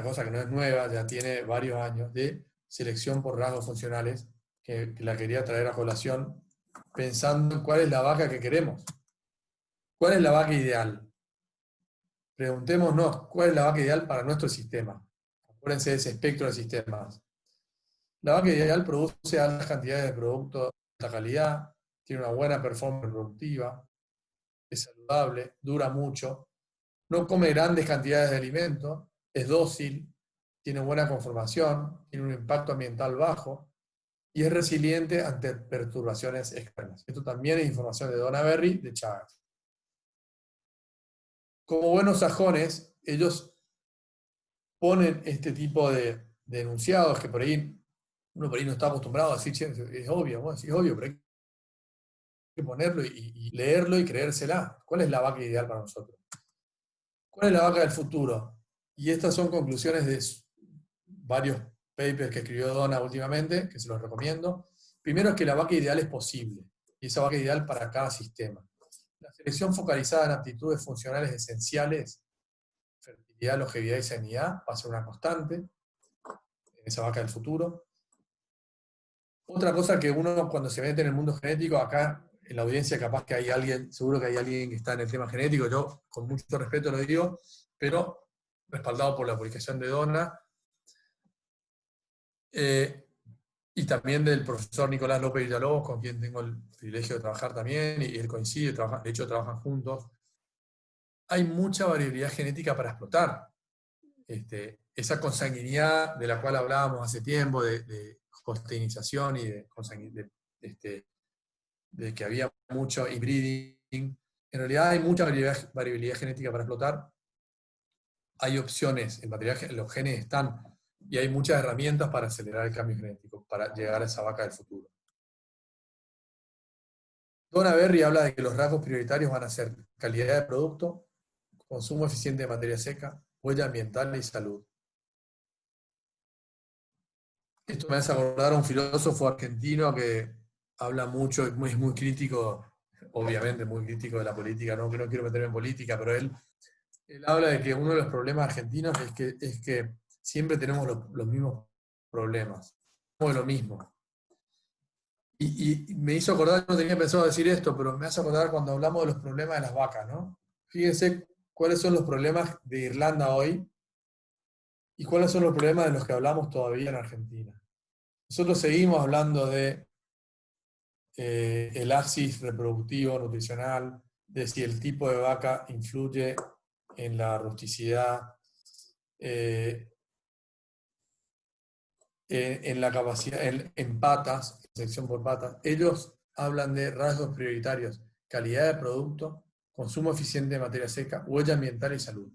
cosa que no es nueva, ya tiene varios años, de selección por rasgos funcionales, que la quería traer a colación, pensando en cuál es la vaca que queremos. ¿Cuál es la vaca ideal? preguntémonos cuál es la vaca ideal para nuestro sistema. Acuérdense de ese espectro de sistemas. La vaca ideal produce altas cantidades de producto de alta calidad, tiene una buena performance productiva, es saludable, dura mucho, no come grandes cantidades de alimento, es dócil, tiene buena conformación, tiene un impacto ambiental bajo y es resiliente ante perturbaciones externas. Esto también es información de Donna Berry, de Chagas. Como buenos sajones, ellos ponen este tipo de enunciados que por ahí uno por ahí no está acostumbrado a decir, es obvio, bueno, sí, es obvio, pero hay que ponerlo y leerlo y creérsela. ¿Cuál es la vaca ideal para nosotros? ¿Cuál es la vaca del futuro? Y estas son conclusiones de varios papers que escribió Donna últimamente, que se los recomiendo. Primero es que la vaca ideal es posible, y esa vaca ideal para cada sistema. La selección focalizada en aptitudes funcionales esenciales, fertilidad, longevidad y sanidad, va a ser una constante en esa vaca del futuro. Otra cosa que uno cuando se mete en el mundo genético, acá en la audiencia capaz que hay alguien, seguro que hay alguien que está en el tema genético, yo con mucho respeto lo digo, pero respaldado por la publicación de Donna, y también del profesor Nicolás López Villalobos, con quien tengo el privilegio de trabajar también, y él coincide, de hecho trabajan juntos. Hay mucha variabilidad genética para explotar. Esa consanguinidad de la cual hablábamos hace tiempo, de hosteinización y de que había mucho inbreeding, en realidad hay mucha variabilidad genética para explotar. Hay opciones, los genes están, y hay muchas herramientas para acelerar el cambio genético, para llegar a esa vaca del futuro. Donna Berry habla de que los rasgos prioritarios van a ser calidad de producto, consumo eficiente de materia seca, huella ambiental y salud. Esto me hace acordar a un filósofo argentino que habla mucho, es muy crítico, obviamente muy crítico de la política, no quiero meterme en política, pero él habla de que uno de los problemas argentinos es que siempre tenemos los mismos problemas, como lo mismo. Y me hizo acordar, no tenía pensado decir esto, pero me hace acordar cuando hablamos de los problemas de las vacas, ¿no? Fíjense cuáles son los problemas de Irlanda hoy y cuáles son los problemas de los que hablamos todavía en Argentina. Nosotros seguimos hablando de el axis reproductivo, nutricional, de si el tipo de vaca influye en la rusticidad, en la capacidad, en patas, selección por patas. Ellos hablan de rasgos prioritarios: calidad de producto, consumo eficiente de materia seca, huella ambiental y salud.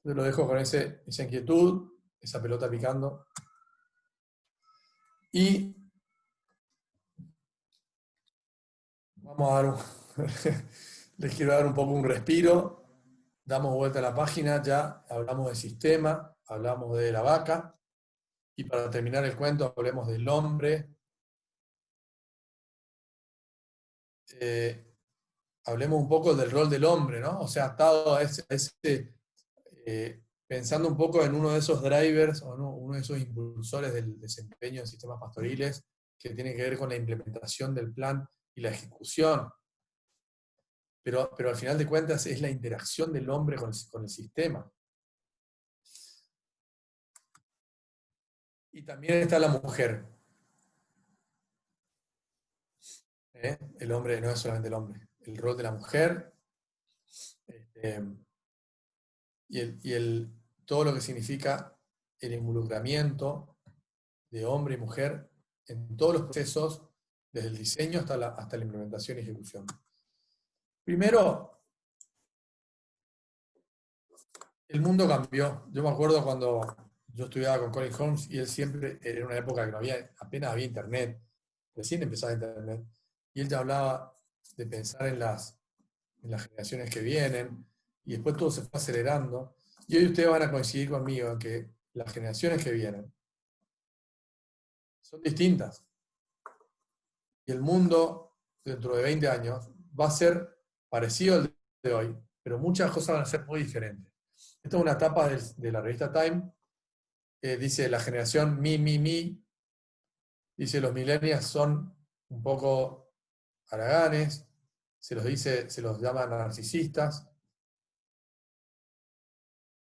Yo lo dejo con esa inquietud, esa pelota picando. Y vamos a dar les quiero dar un poco un respiro. Damos vuelta a la página, ya hablamos del sistema, hablamos de la vaca. Y para terminar el cuento, hablemos del hombre. Hablemos un poco del rol del hombre, ¿no? O sea, atado a pensando un poco en uno de esos drivers o uno de esos impulsores del desempeño de sistemas pastoriles que tiene que ver con la implementación del plan y la ejecución. Pero al final de cuentas es la interacción del hombre con el sistema. Y también está la mujer. El hombre no es solamente el hombre. El rol de la mujer y todo lo que significa el involucramiento de hombre y mujer en todos los procesos, desde el diseño hasta la implementación y ejecución. Primero, el mundo cambió. Yo me acuerdo cuando yo estudiaba con Colin Holmes y él siempre, era una época que apenas había internet, recién empezaba internet, y él ya hablaba de pensar en las generaciones que vienen, y después todo se fue acelerando. Y hoy ustedes van a coincidir conmigo en que las generaciones que vienen son distintas. Y el mundo, dentro de 20 años, va a ser parecido al de hoy, pero muchas cosas van a ser muy diferentes. Esta es una etapa de la revista Time, dice la generación mi, dice los millennials son un poco haraganes, se los llama narcisistas,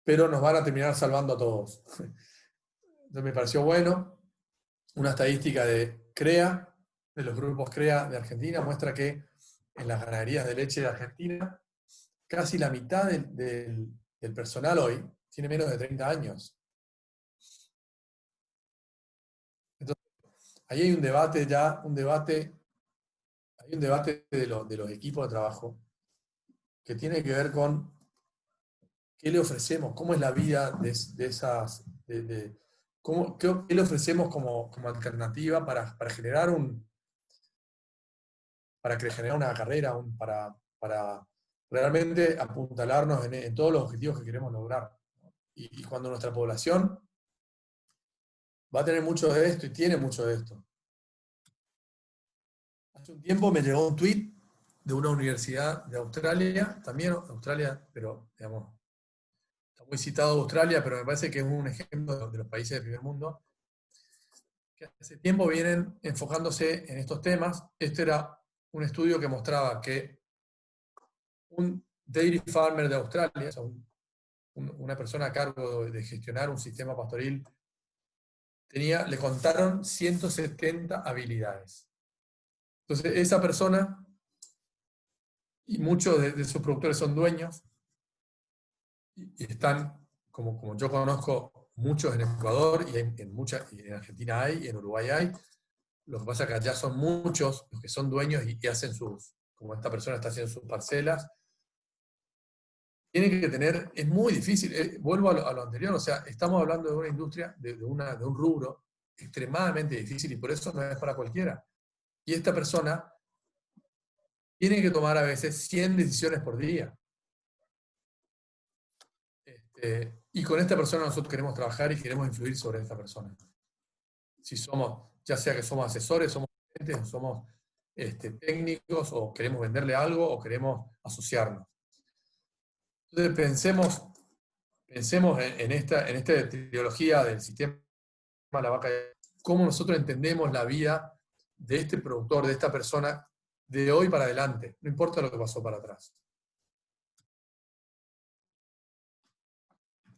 pero nos van a terminar salvando a todos. Entonces me pareció bueno. Una estadística de CREA, de los grupos CREA de Argentina, muestra que en las ganaderías de leche de Argentina, casi la mitad del personal hoy tiene menos de 30 años. Entonces, ahí hay un debate ya, hay un debate de los equipos de trabajo que tiene que ver con qué le ofrecemos, cómo es la vida de esas, qué le ofrecemos como alternativa para generar una carrera, para realmente apuntalarnos en todos los objetivos que queremos lograr. Y cuando nuestra población va a tener mucho de esto y tiene mucho de esto. Hace un tiempo me llegó un tweet de una universidad de Australia, también Australia, pero digamos, está muy citado Australia, pero me parece que es un ejemplo de los países del primer mundo, que hace tiempo vienen enfocándose en estos temas. Este era un estudio que mostraba que un dairy farmer de Australia, o sea, una persona a cargo de gestionar un sistema pastoril, le contaron 170 habilidades. Entonces, esa persona, y muchos de sus productores son dueños, y están, como yo conozco, muchos en Ecuador, y en Argentina hay, y en Uruguay hay. Lo que pasa es que allá son muchos los que son dueños y hacen como esta persona está haciendo sus parcelas. Tienen que tener, es muy difícil, vuelvo a lo anterior, o sea, estamos hablando de una industria, de un rubro extremadamente difícil, y por eso no es para cualquiera. Y esta persona tiene que tomar a veces 100 decisiones por día. Y con esta persona nosotros queremos trabajar y queremos influir sobre esta persona. Si somos, ya sea que somos asesores, somos clientes, somos técnicos, o queremos venderle algo, o queremos asociarnos. Entonces pensemos en esta teología del sistema de la vaca, cómo nosotros entendemos la vida de este productor, de esta persona, de hoy para adelante, no importa lo que pasó para atrás.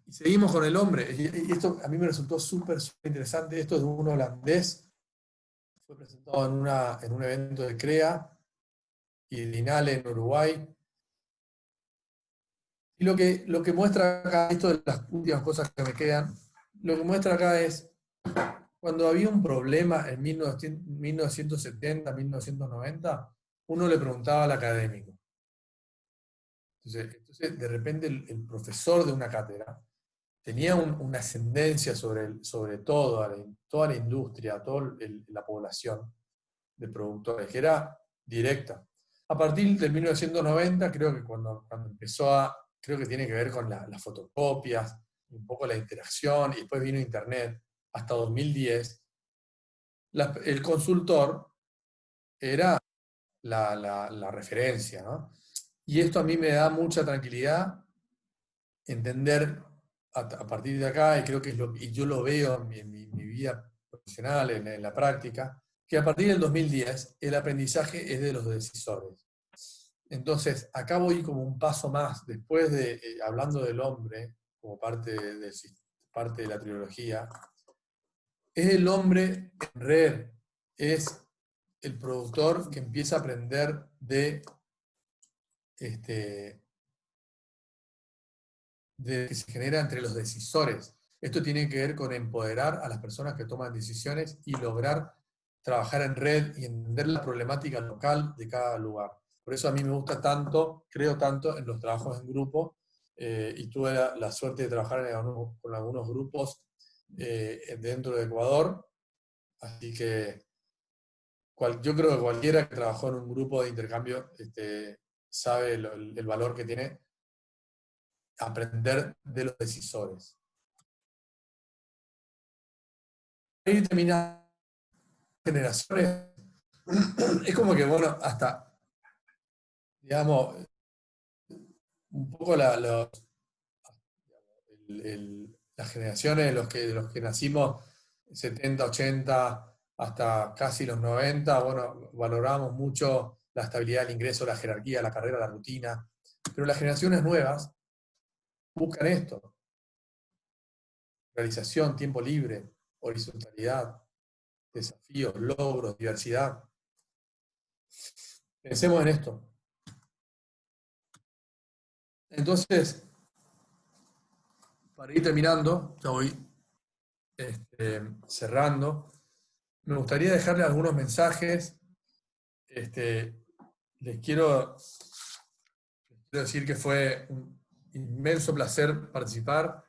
Y seguimos con el hombre, y esto a mí me resultó súper interesante. Esto es de un holandés, fue presentado en un evento de CREA y de INALE en Uruguay. Y lo que muestra acá, esto de las últimas cosas que me quedan, lo que muestra acá es, cuando había un problema en 1970, 1990, uno le preguntaba al académico. Entonces de repente el profesor de una cátedra tenía una ascendencia sobre toda la industria, toda la población de productores, que era directa. A partir del 1990, creo que cuando empezó creo que tiene que ver con las fotocopias, un poco la interacción, y después vino Internet, hasta 2010, el consultor era la referencia, ¿no? Y esto a mí me da mucha tranquilidad entender a partir de acá, y creo que y yo lo veo en mi vida profesional, en la práctica, que a partir del 2010 el aprendizaje es de los decisores. Entonces, acá voy como un paso más, después de, hablando del hombre, como parte de la trilogía, es el hombre en red, es el productor que empieza a aprender de que se genera entre los decisores. Esto tiene que ver con empoderar a las personas que toman decisiones y lograr trabajar en red y entender la problemática local de cada lugar. Por eso a mí me gusta tanto, creo tanto en los trabajos en grupo, y tuve la suerte de trabajar con algunos grupos dentro de Ecuador, así que yo creo que cualquiera que trabajó en un grupo de intercambio sabe el valor que tiene aprender de los decisores. Ahí termina generaciones. Es como que, bueno, hasta, digamos, un poco las generaciones de los que nacimos 70, 80, hasta casi los 90, bueno, valoramos mucho la estabilidad del ingreso, la jerarquía, la carrera, la rutina. Pero las generaciones nuevas buscan esto. realización, tiempo libre, horizontalidad, desafíos, logros, diversidad. Pensemos en esto. Entonces, para ir terminando, ya voy cerrando, me gustaría dejarle algunos mensajes. Les quiero decir que fue un inmenso placer participar,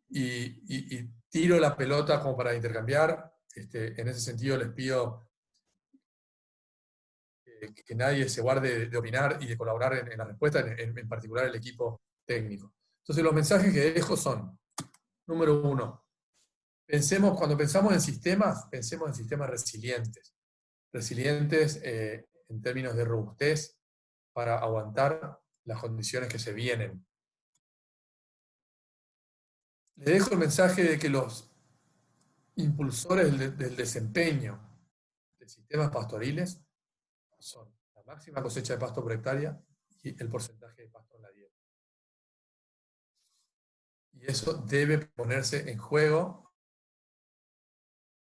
y tiro la pelota como para intercambiar. En ese sentido les pido que nadie se guarde de opinar y de colaborar en la respuesta, en particular el equipo técnico. Entonces los mensajes que dejo son: número 1, cuando pensamos en sistemas, pensemos en sistemas resilientes. Resilientes en términos de robustez para aguantar las condiciones que se vienen. Le dejo el mensaje de que los impulsores del desempeño de sistemas pastoriles son la máxima cosecha de pasto por hectárea y el porcentaje de pasto en la dieta. Y eso debe ponerse en juego,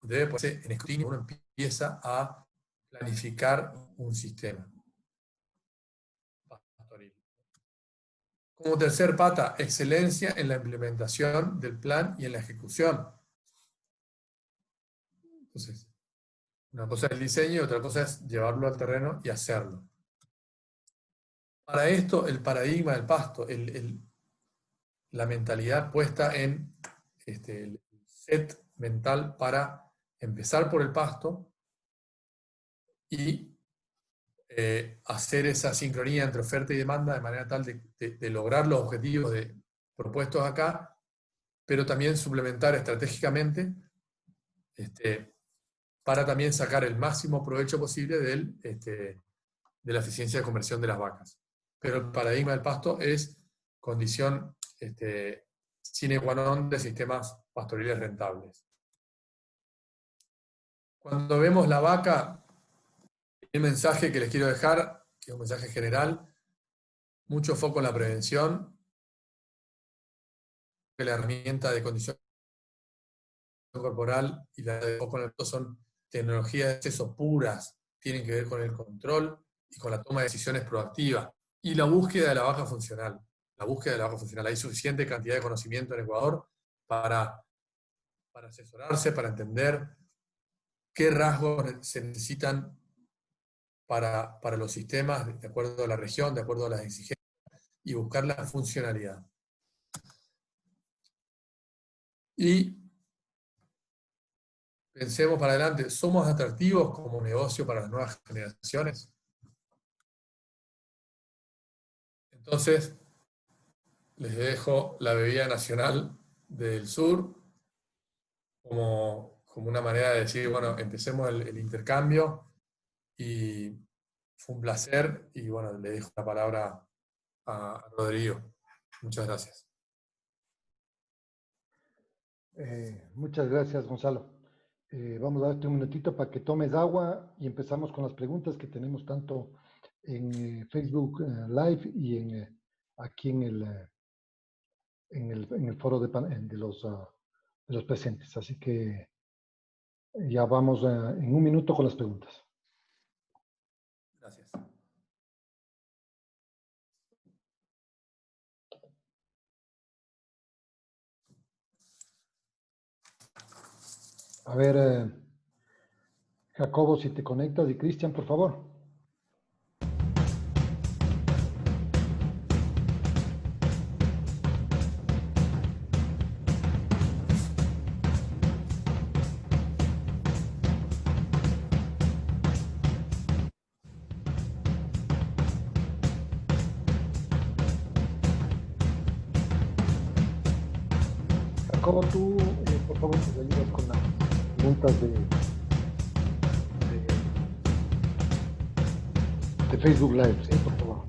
debe ponerse en escrutinio. Uno empieza a planificar un sistema pastoril. Como tercer pata, excelencia en la implementación del plan y en la ejecución. Entonces, una cosa es el diseño y otra cosa es llevarlo al terreno y hacerlo. Para esto, el paradigma del pasto, la mentalidad puesta en el set mental para empezar por el pasto y hacer esa sincronía entre oferta y demanda de manera tal de lograr los objetivos propuestos acá, pero también suplementar estratégicamente para también sacar el máximo provecho posible de la eficiencia de conversión de las vacas. Pero el paradigma del pasto es condición sine qua non de sistemas pastoriles rentables. Cuando vemos la vaca, el mensaje que les quiero dejar, que es un mensaje general, mucho foco en la prevención, que la herramienta de condición corporal y la de foco en el son tecnologías de acceso puras, tienen que ver con el control y con la toma de decisiones proactiva y la búsqueda de la vaca funcional. La búsqueda de la vaca funcional. Hay suficiente cantidad de conocimiento en Ecuador para asesorarse, para entender qué rasgos se necesitan para los sistemas, de acuerdo a la región, de acuerdo a las exigencias, y buscar la funcionalidad. Y pensemos para adelante, ¿somos atractivos como negocio para las nuevas generaciones? Entonces, les dejo la bebida nacional del sur como una manera de decir, bueno, empecemos el intercambio, y fue un placer, y bueno, le dejo la palabra a Rodrigo. Muchas gracias. Muchas gracias, Gonzalo. Vamos a darte un minutito para que tomes agua y empezamos con las preguntas que tenemos tanto en Facebook Live y aquí en el foro de los presentes. Así que ya vamos en un minuto con las preguntas. Gracias. A ver, Jacobo, si te conectas, y Cristian, por favor. Jacobo, tú, por favor, nos ayudas con las preguntas de Facebook Live, ¿sí? Por favor.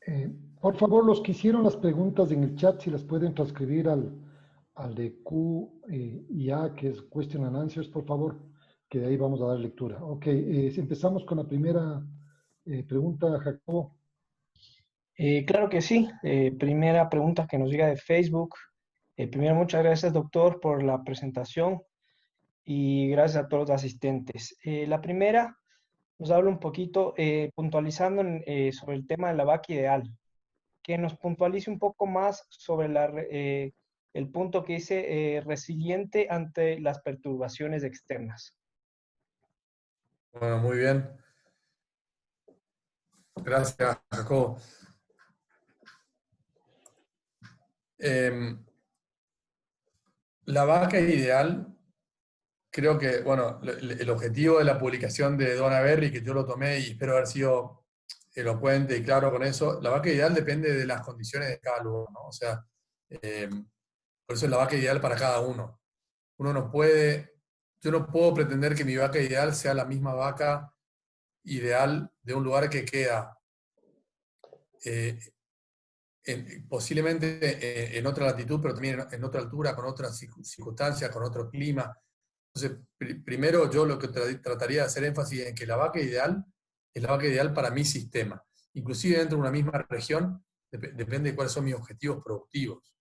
Eh, por favor, los que hicieron las preguntas en el chat, si las pueden transcribir al de Q y A, que es Question and Answers, por favor, que de ahí vamos a dar lectura. Ok, empezamos con la primera pregunta, Jacobo. Claro que sí. Primera pregunta que nos llega de Facebook. Primero, muchas gracias, doctor, por la presentación y gracias a todos los asistentes. La primera nos habla un poquito, puntualizando sobre el tema de la vaca ideal, que nos puntualice un poco más sobre el punto que dice resiliente ante las perturbaciones externas. Bueno, muy bien. Gracias, Jacobo. La vaca ideal, creo que, bueno, el objetivo de la publicación de Donna Berry, que yo lo tomé y espero haber sido elocuente y claro con eso, la vaca ideal depende de las condiciones de cada lugar, ¿no? O sea, por eso es la vaca ideal para cada uno. Uno no puede, yo no puedo pretender que mi vaca ideal sea la misma vaca ideal de un lugar que queda posiblemente en otra latitud, pero también en otra altura, con otras circunstancias, con otro clima. Entonces, primero yo lo que trataría de hacer énfasis en que la vaca ideal es la vaca ideal para mi sistema. Inclusive dentro de una misma región, depende de cuáles son mis objetivos productivos.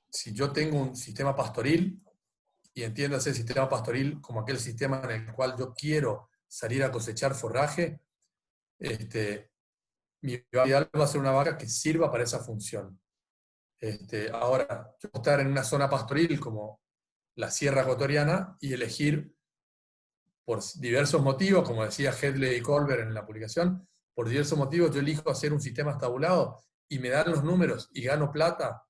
Si yo tengo un sistema pastoril, y entiéndase el sistema pastoril como aquel sistema en el cual yo quiero salir a cosechar forraje, mi vaca ideal va a ser una vaca que sirva para esa función. Ahora, yo puedo estar en una zona pastoril como la Sierra Ecuatoriana y elegir por diversos motivos, como decía Hedley y Colbert en la publicación, por diversos motivos yo elijo hacer un sistema estabulado y me dan los números y gano plata.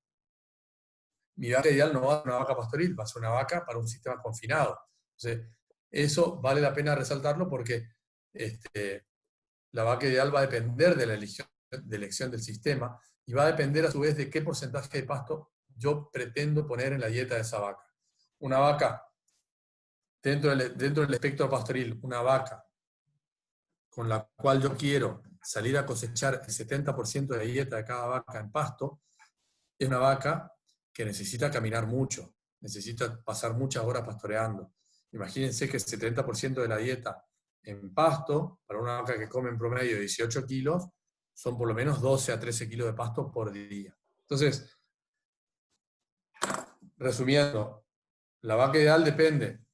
Mi vaca ideal no va a ser una vaca pastoril, va a ser una vaca para un sistema confinado. Entonces, eso vale la pena resaltarlo porque la vaca ideal va a depender de la elección del sistema y va a depender a su vez de qué porcentaje de pasto yo pretendo poner en la dieta de esa vaca. Una vaca, dentro del espectro pastoril, una vaca con la cual yo quiero salir a cosechar el 70% de la dieta de cada vaca en pasto, es una vaca que necesita caminar mucho, necesita pasar muchas horas pastoreando. Imagínense que el 70% de la dieta en pasto, para una vaca que come en promedio 18 kilos, son por lo menos 12 a 13 kilos de pasto por día. Entonces, resumiendo, la vaca ideal depende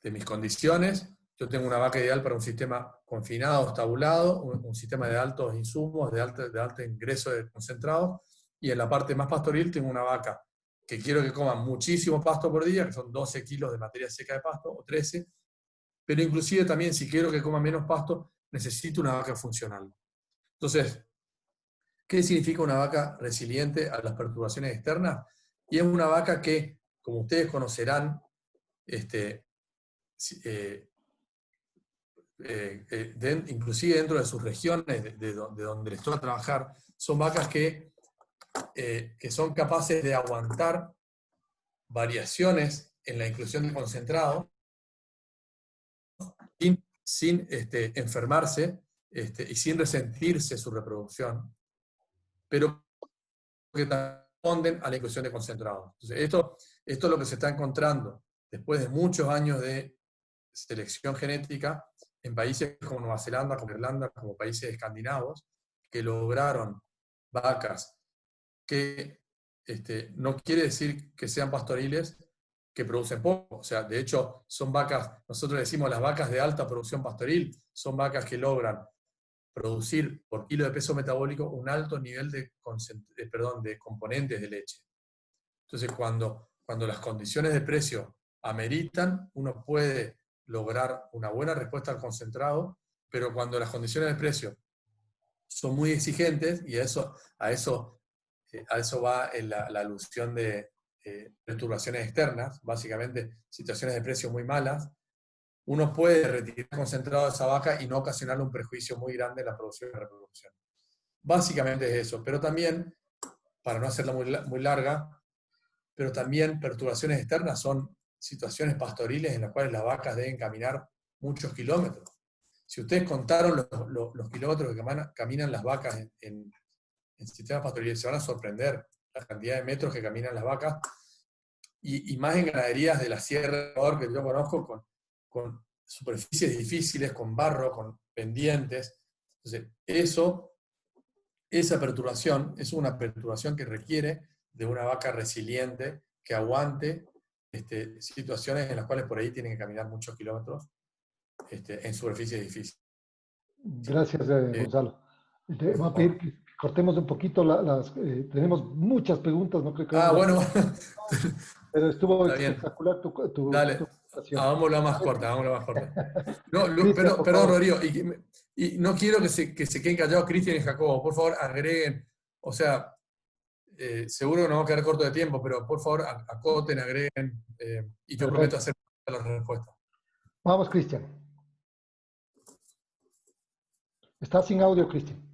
de mis condiciones. Yo tengo una vaca ideal para un sistema confinado, estabulado, un sistema de altos insumos, de alto ingreso de concentrados, y en la parte más pastoril tengo una vaca que quiero que coma muchísimo pasto por día, que son 12 kilos de materia seca de pasto, o 13, pero inclusive también si quiero que coma menos pasto, necesito una vaca funcional. Entonces, ¿qué significa una vaca resiliente a las perturbaciones externas? Y es una vaca que, como ustedes conocerán, inclusive dentro de sus regiones, de donde les toca trabajar, son vacas que son capaces de aguantar variaciones en la inclusión de concentrado sin enfermarse y sin resentirse su reproducción, pero que responden a la inclusión de concentrado. Entonces, esto es lo que se está encontrando después de muchos años de selección genética en países como Nueva Zelanda, como Irlanda, como países escandinavos, que lograron vacas que no quiere decir que sean pastoriles, que producen poco. O sea, de hecho, son vacas, nosotros decimos las vacas de alta producción pastoril, son vacas que logran producir por kilo de peso metabólico un alto nivel de componentes de leche. Entonces, cuando las condiciones de precio ameritan, uno puede lograr una buena respuesta al concentrado, pero cuando las condiciones de precio son muy exigentes, y a eso va la alusión de perturbaciones externas, básicamente situaciones de precio muy malas, uno puede retirar concentrado de esa vaca y no ocasionarle un perjuicio muy grande en la producción y la reproducción. Básicamente es eso, pero también, para no hacerla muy larga, pero también perturbaciones externas son situaciones pastoriles en las cuales las vacas deben caminar muchos kilómetros. si ustedes contaron los kilómetros que caminan las vacas en sistemas pastoriles, se van a sorprender la cantidad de metros que caminan las vacas, y más en ganaderías de la Sierra de Ecuador, que yo conozco, con superficies difíciles, con barro, con pendientes. Entonces, esa perturbación es una perturbación que requiere de una vaca resiliente, que aguante situaciones en las cuales por ahí tienen que caminar muchos kilómetros en superficies difíciles. Gracias, Gonzalo. Te voy a pedir que cortemos un poquito tenemos muchas preguntas, no creo que vamos bueno. pero estuvo Está espectacular tu Dale, presentación. hagámosla más corta, hagámosla más corta. No, Cristian, por perdón, favor. Rodrigo, y no quiero que se queden callados Cristian y Jacobo, por favor agreguen, o sea, seguro que nos vamos a quedar corto de tiempo, pero por favor acoten, agreguen, y yo prometo hacer las respuestas. Vamos, Cristian. Está sin audio, Cristian.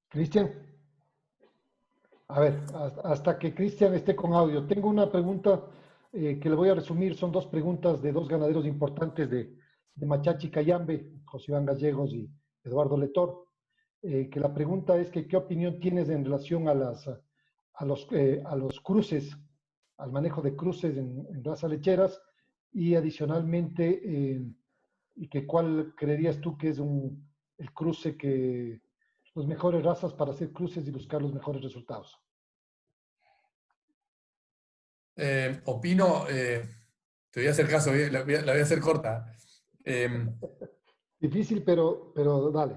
Cristian. A ver, hasta que Cristian esté con audio. Tengo una pregunta que le voy a resumir. Son dos preguntas de dos ganaderos importantes de Machachi Cayambe, José Iván Gallegos y Eduardo Letor. Que la pregunta es que qué opinión tienes en relación a los cruces, al manejo de cruces en razas lecheras, y adicionalmente, y que cuál creerías tú que es el cruce los mejores razas para hacer cruces y buscar los mejores resultados. Opino, te voy a hacer caso, la voy a hacer corta. Difícil, pero dale.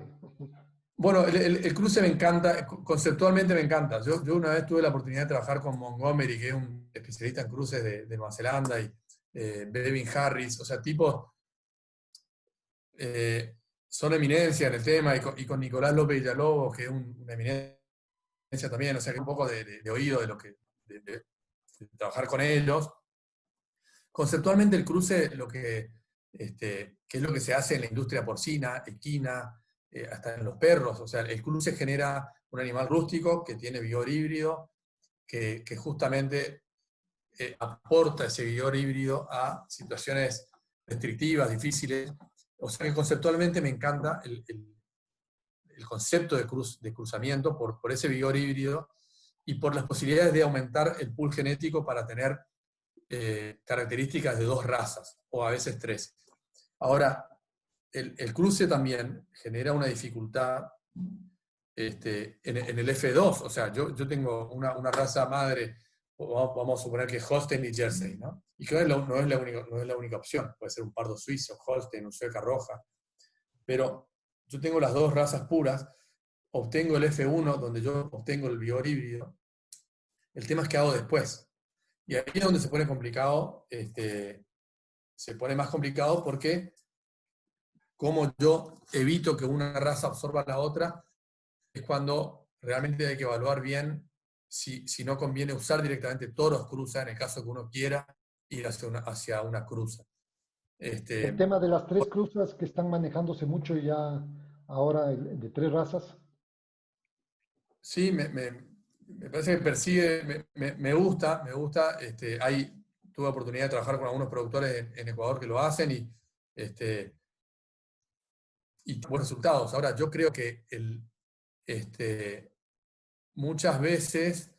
Bueno, el cruce me encanta, conceptualmente me encanta. Yo una vez tuve la oportunidad de trabajar con Montgomery, que es un especialista en cruces de Nueva Zelanda, y Devin Harris, o sea, tipos son eminencia en el tema, y con Nicolás López Villalobos, que es una eminencia también, o sea, que un poco de oído de trabajar con ellos. Conceptualmente el cruce, que es lo que se hace en la industria porcina, equina, hasta en los perros, o sea, el cruce genera un animal rústico que tiene vigor híbrido, que justamente aporta ese vigor híbrido a situaciones restrictivas, difíciles. O sea que conceptualmente me encanta el concepto de cruzamiento por ese vigor híbrido y por las posibilidades de aumentar el pool genético para tener características de dos razas, o a veces tres. Ahora, el cruce también genera una dificultad en el F2, o sea, yo tengo una raza madre, vamos a suponer que es Holstein y Jersey, ¿no? Y que no es la única opción, puede ser un pardo suizo, Holstein, un sueca roja, pero yo tengo las dos razas puras, obtengo el F1, donde yo obtengo el vigor híbrido. El tema es qué hago después. Y ahí es donde se pone complicado, se pone más complicado porque como yo evito que una raza absorba a la otra, es cuando realmente hay que evaluar bien si no conviene usar directamente toros cruza, en el caso que uno quiera ir hacia una cruza. El tema de las tres cruzas que están manejándose mucho ya ahora, de tres razas. Sí, me parece que persigue, me gusta, tuve oportunidad de trabajar con algunos productores en Ecuador que lo hacen y buenos resultados. Ahora, yo creo que muchas veces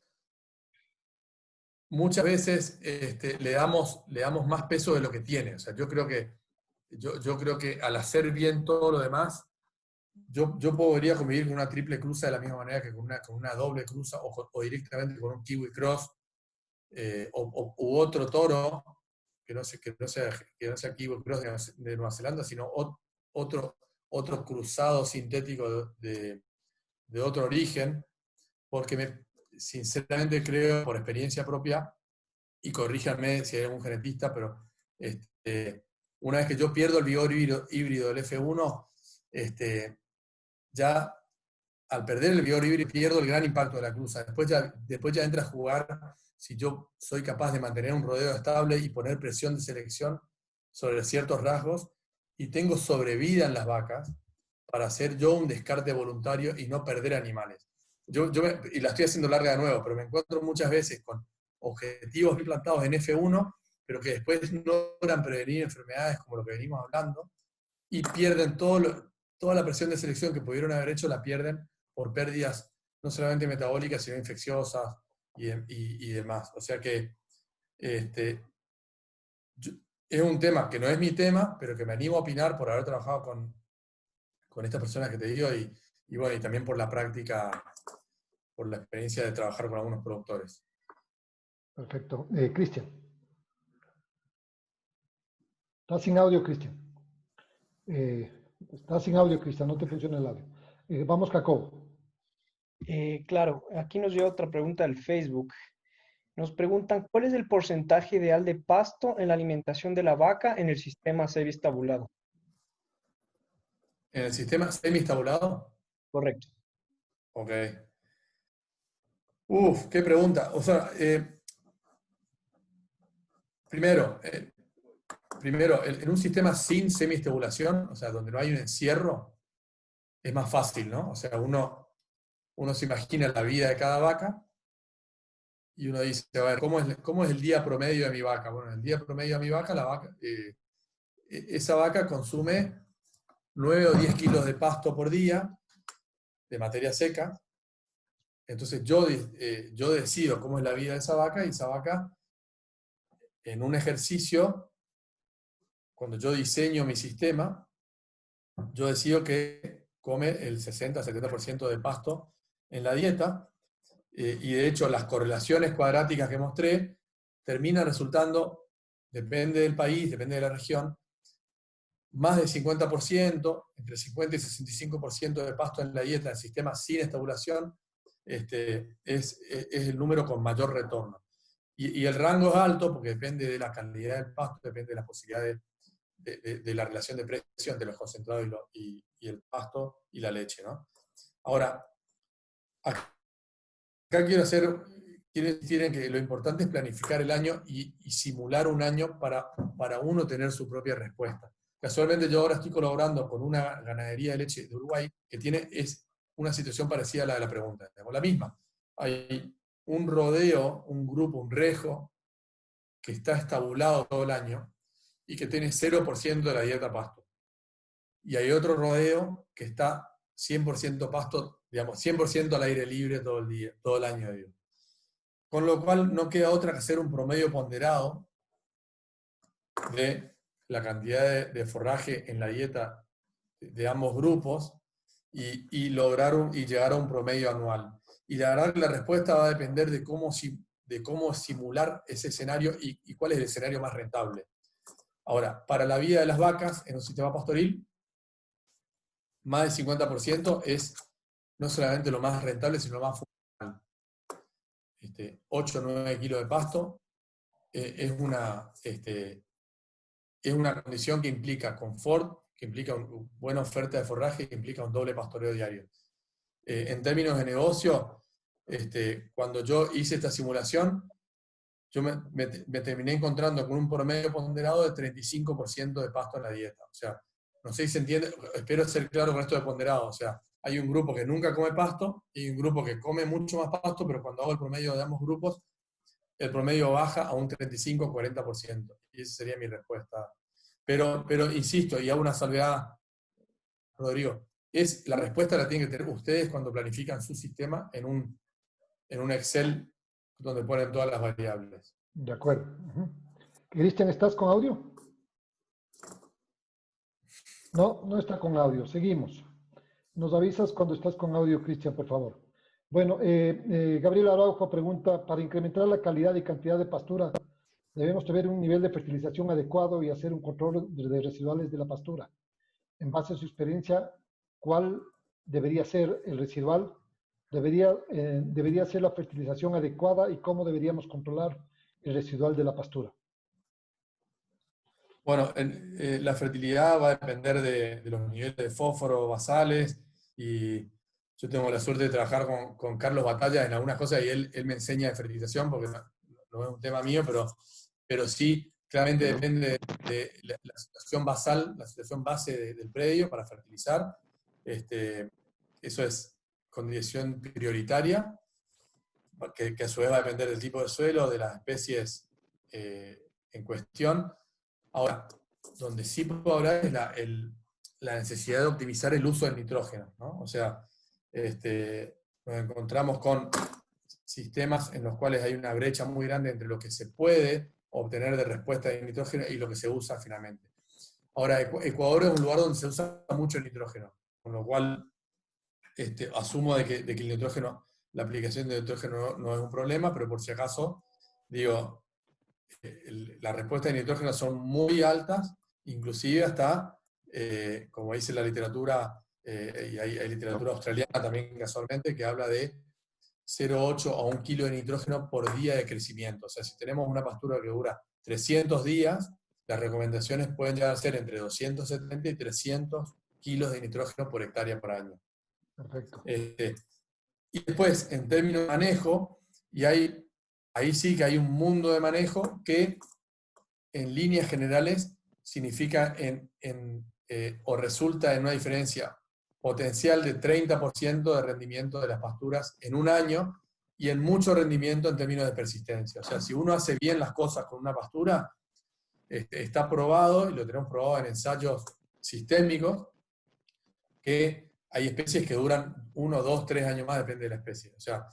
le damos más peso de lo que tiene. O sea, yo creo que al hacer bien todo lo demás, yo podría convivir con una triple cruza de la misma manera que con una doble cruza, o directamente con un kiwi cross, u otro toro, que no sea kiwi cross de Nueva Zelanda, sino otro cruzado sintético de otro origen, porque sinceramente creo, por experiencia propia, y corríjanme si hay algún genetista, pero una vez que yo pierdo el vigor híbrido del F1, ya al perder el vigor híbrido pierdo el gran impacto de la cruza. Después ya entra a jugar si yo soy capaz de mantener un rodeo estable y poner presión de selección sobre ciertos rasgos, y tengo sobrevida en las vacas para hacer yo un descarte voluntario y no perder animales. Y la estoy haciendo larga de nuevo, pero me encuentro muchas veces con objetivos bien plantados en F1, pero que después no logran prevenir enfermedades como lo que venimos hablando, y pierden toda la presión de selección que pudieron haber hecho, la pierden por pérdidas no solamente metabólicas, sino infecciosas y demás. O sea que es un tema que no es mi tema, pero que me animo a opinar por haber trabajado con estas personas que te digo, y bueno, y también por la práctica, por la experiencia de trabajar con algunos productores. Perfecto. Cristian. Está sin audio, Cristian. Está sin audio, Cristian, no te funciona el audio. Vamos, Jacobo. Claro, aquí nos llega otra pregunta del Facebook. Nos preguntan, ¿cuál es el porcentaje ideal de pasto en la alimentación de la vaca en el sistema Cebes tabulado? ¿En el sistema semi-tabulado? Correcto. Ok. Uf, qué pregunta. O sea, primero, en un sistema sin semi-estabulación, o sea, donde no hay un encierro, es más fácil, ¿no? O sea, uno se imagina la vida de cada vaca y uno dice, a ver, ¿cómo es el día promedio de mi vaca? Bueno, el día promedio de mi vaca, esa vaca consume 9 o 10 kilos de pasto por día, de materia seca. Entonces yo decido cómo es la vida de esa vaca, y esa vaca, en un ejercicio, cuando yo diseño mi sistema, yo decido que come el 60-70% de pasto en la dieta, y de hecho las correlaciones cuadráticas que mostré terminan resultando, depende del país, depende de la región, más del 50%, entre 50 y 65% de pasto en la dieta del sistema sin estabulación, es el número con mayor retorno. Y el rango es alto porque depende de la calidad del pasto, depende de la posibilidad de la relación de precio entre los concentrados y el pasto y la leche, ¿no? Ahora, acá quiero insistir en que lo importante es planificar el año y simular un año para uno tener su propia respuesta. Casualmente yo ahora estoy colaborando con una ganadería de leche de Uruguay que es una situación parecida a la de la pregunta, digamos, la misma. Hay un rodeo, un grupo, un rejo, que está estabulado todo el año y que tiene 0% de la dieta pasto. Y hay otro rodeo que está 100% pasto, digamos, 100% al aire libre todo el día, todo el año. Digo. Con lo cual no queda otra que hacer un promedio ponderado de la cantidad de forraje en la dieta de ambos grupos y llegar a un promedio anual. Y la verdad que la respuesta va a depender de cómo simular ese escenario y cuál es el escenario más rentable. Ahora, para la vida de las vacas en un sistema pastoril, más del 50% es no solamente lo más rentable, sino lo más funcional. 8 o 9 kilos de pasto es una condición que implica confort, que implica una buena oferta de forraje, que implica un doble pastoreo diario. En términos de negocio, cuando yo hice esta simulación, yo me terminé encontrando con un promedio ponderado de 35% de pasto en la dieta. O sea, no sé si se entiende, espero ser claro con esto de ponderado. O sea, hay un grupo que nunca come pasto y un grupo que come mucho más pasto, pero cuando hago el promedio de ambos grupos, el promedio baja a un 35-40%. Y esa sería mi respuesta. Pero insisto, y hago una salvedad, Rodrigo, la respuesta la tienen que tener ustedes cuando planifican su sistema en un Excel donde ponen todas las variables. De acuerdo. Cristian, ¿estás con audio? No, no está con audio. Seguimos. Nos avisas cuando estás con audio, Cristian, por favor. Bueno, Gabriel Araujo pregunta, para incrementar la calidad y cantidad de pastura, debemos tener un nivel de fertilización adecuado y hacer un control de residuales de la pastura. En base a su experiencia, ¿cuál debería ser el residual? ¿Debería ser la fertilización adecuada y cómo deberíamos controlar el residual de la pastura? Bueno, la fertilidad va a depender de los niveles de fósforo basales, y yo tengo la suerte de trabajar con Carlos Batalla en algunas cosas y él me enseña de fertilización porque no es un tema mío, pero sí, claramente depende de la situación basal, la situación base del predio para fertilizar. Eso es condición prioritaria. que a su vez va a depender del tipo de suelo, de las especies en cuestión. Ahora, donde sí puedo hablar es la necesidad de optimizar el uso del nitrógeno, ¿no? O sea, nos encontramos con sistemas en los cuales hay una brecha muy grande entre lo que se puede obtener de respuesta de nitrógeno y lo que se usa finalmente. Ahora, Ecuador es un lugar donde se usa mucho el nitrógeno, con lo cual asumo de que el nitrógeno, la aplicación de nitrógeno no es un problema, pero por si acaso, digo, las respuestas de nitrógeno son muy altas, inclusive hasta, como dice la literatura, y hay literatura australiana también casualmente, que habla de 0,8 a 1 kilo de nitrógeno por día de crecimiento. O sea, si tenemos una pastura que dura 300 días, las recomendaciones pueden llegar a ser entre 270 y 300 kilos de nitrógeno por hectárea por año. Perfecto. Y después, en términos de manejo, y ahí sí que hay un mundo de manejo que en líneas generales significa o resulta en una diferencia potencial de 30% de rendimiento de las pasturas en un año y en mucho rendimiento en términos de persistencia. O sea, si uno hace bien las cosas con una pastura, está probado, y lo tenemos probado en ensayos sistémicos, que hay especies que duran 1, 2, 3 años más, depende de la especie. O sea,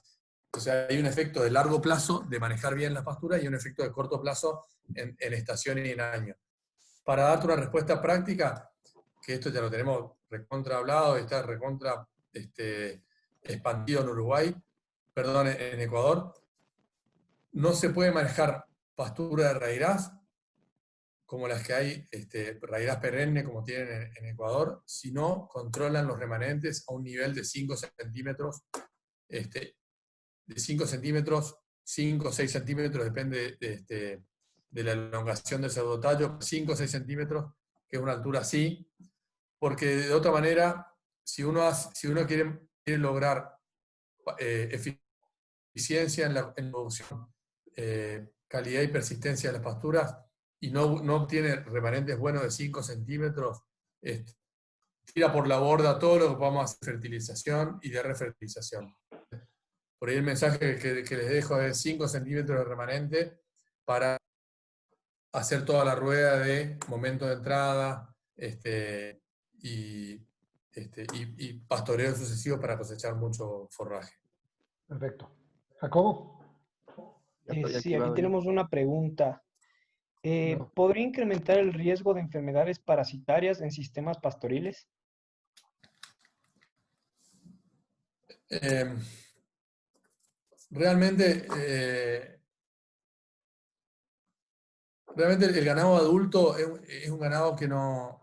hay un efecto de largo plazo de manejar bien las pasturas y un efecto de corto plazo en estaciones y en años. Para darte una respuesta práctica, que esto ya lo tenemos recontra hablado y está recontra expandido en Uruguay, perdón, en Ecuador, no se puede manejar pastura de raíraz como las que hay, raíraz perenne como tienen en Ecuador, si no controlan los remanentes a un nivel de 5 centímetros, de 5 centímetros, 5 o 6 centímetros, depende de la elongación del pseudotallo, 5 o 6 centímetros, que es una altura así, porque de otra manera, si uno quiere lograr eficiencia en la producción, calidad y persistencia de las pasturas, y no obtiene remanentes buenos de 5 centímetros, tira por la borda todo lo que podamos hacer de fertilización y de refertilización. Por ahí el mensaje que les dejo es 5 centímetros de remanente para hacer toda la rueda de momento de entrada y pastoreo sucesivo para cosechar mucho forraje. Perfecto. ¿Jacobo? Sí, aquí tenemos una pregunta. No. ¿Podría incrementar el riesgo de enfermedades parasitarias en sistemas pastoriles? Realmente el ganado adulto es un ganado que no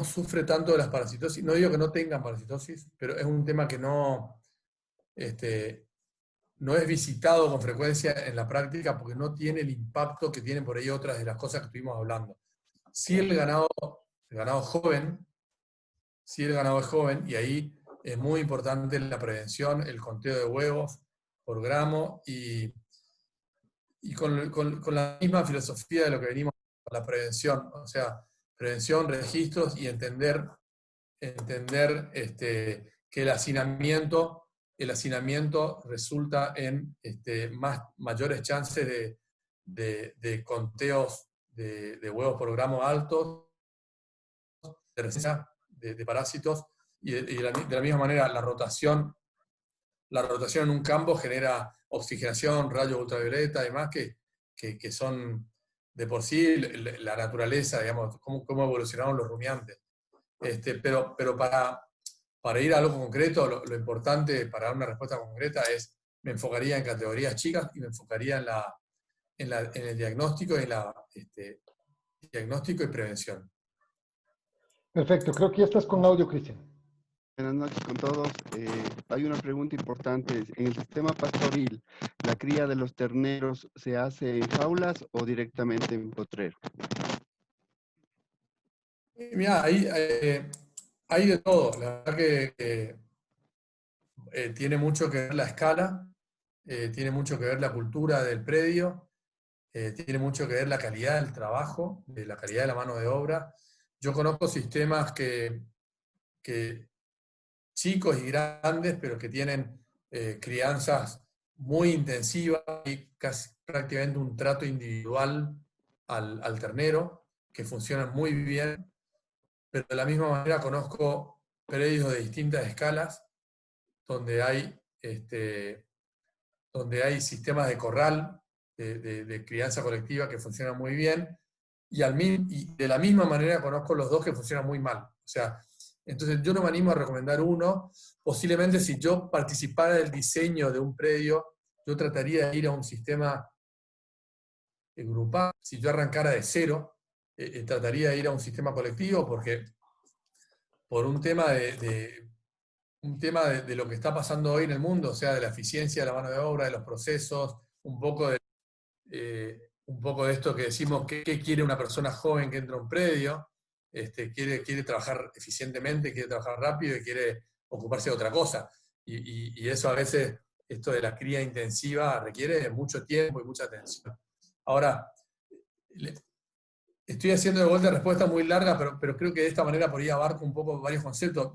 sufre tanto de las parasitosis. No digo que no tengan parasitosis, pero es un tema que no es visitado con frecuencia en la práctica porque no tiene el impacto que tienen por ahí otras de las cosas que estuvimos hablando. Si el ganado joven, si el ganado es joven, y ahí es muy importante la prevención, el conteo de huevos por gramo, y con la misma filosofía de lo que venimos con la prevención, o sea, prevención, registros y entender que el hacinamiento resulta en mayores chances de conteos de huevos por gramo altos, de resistencia de parásitos, y de la misma manera la rotación en un campo genera oxigenación, rayos ultravioleta, además que son de por sí la naturaleza, digamos, cómo evolucionaron los rumiantes. Pero para ir a algo concreto, lo importante para dar una respuesta concreta me enfocaría en categorías chicas y me enfocaría en el diagnóstico diagnóstico y prevención. Perfecto. Creo que ya estás con audio, Cristian. Buenas noches con todos. Hay una pregunta importante. En el sistema pastoril, ¿la cría de los terneros se hace en jaulas o directamente en potrero? Mira, hay de todo. La verdad que tiene mucho que ver la escala, tiene mucho que ver la cultura del predio, tiene mucho que ver la calidad del trabajo, la calidad de la mano de obra. Yo conozco sistemas que chicos y grandes, pero que tienen crianzas muy intensivas y casi prácticamente un trato individual al ternero, que funcionan muy bien, pero de la misma manera conozco predios de distintas escalas, donde hay sistemas de corral, de crianza colectiva que funcionan muy bien, y de la misma manera conozco los dos que funcionan muy mal. O sea, entonces yo no me animo a recomendar uno. Posiblemente si yo participara del diseño de un predio, yo trataría de ir a un sistema grupal. Si yo arrancara de cero, trataría de ir a un sistema colectivo, porque por un tema de lo que está pasando hoy en el mundo, o sea, de la eficiencia de la mano de obra, de los procesos, un poco de esto que decimos, ¿qué quiere una persona joven que entra a un predio? Quiere trabajar eficientemente, quiere trabajar rápido y quiere ocuparse de otra cosa. Y eso a veces, esto de la cría intensiva, requiere mucho tiempo y mucha atención. Ahora, estoy haciendo de vuelta respuesta muy larga, pero creo que de esta manera por ahí abarco un poco varios conceptos.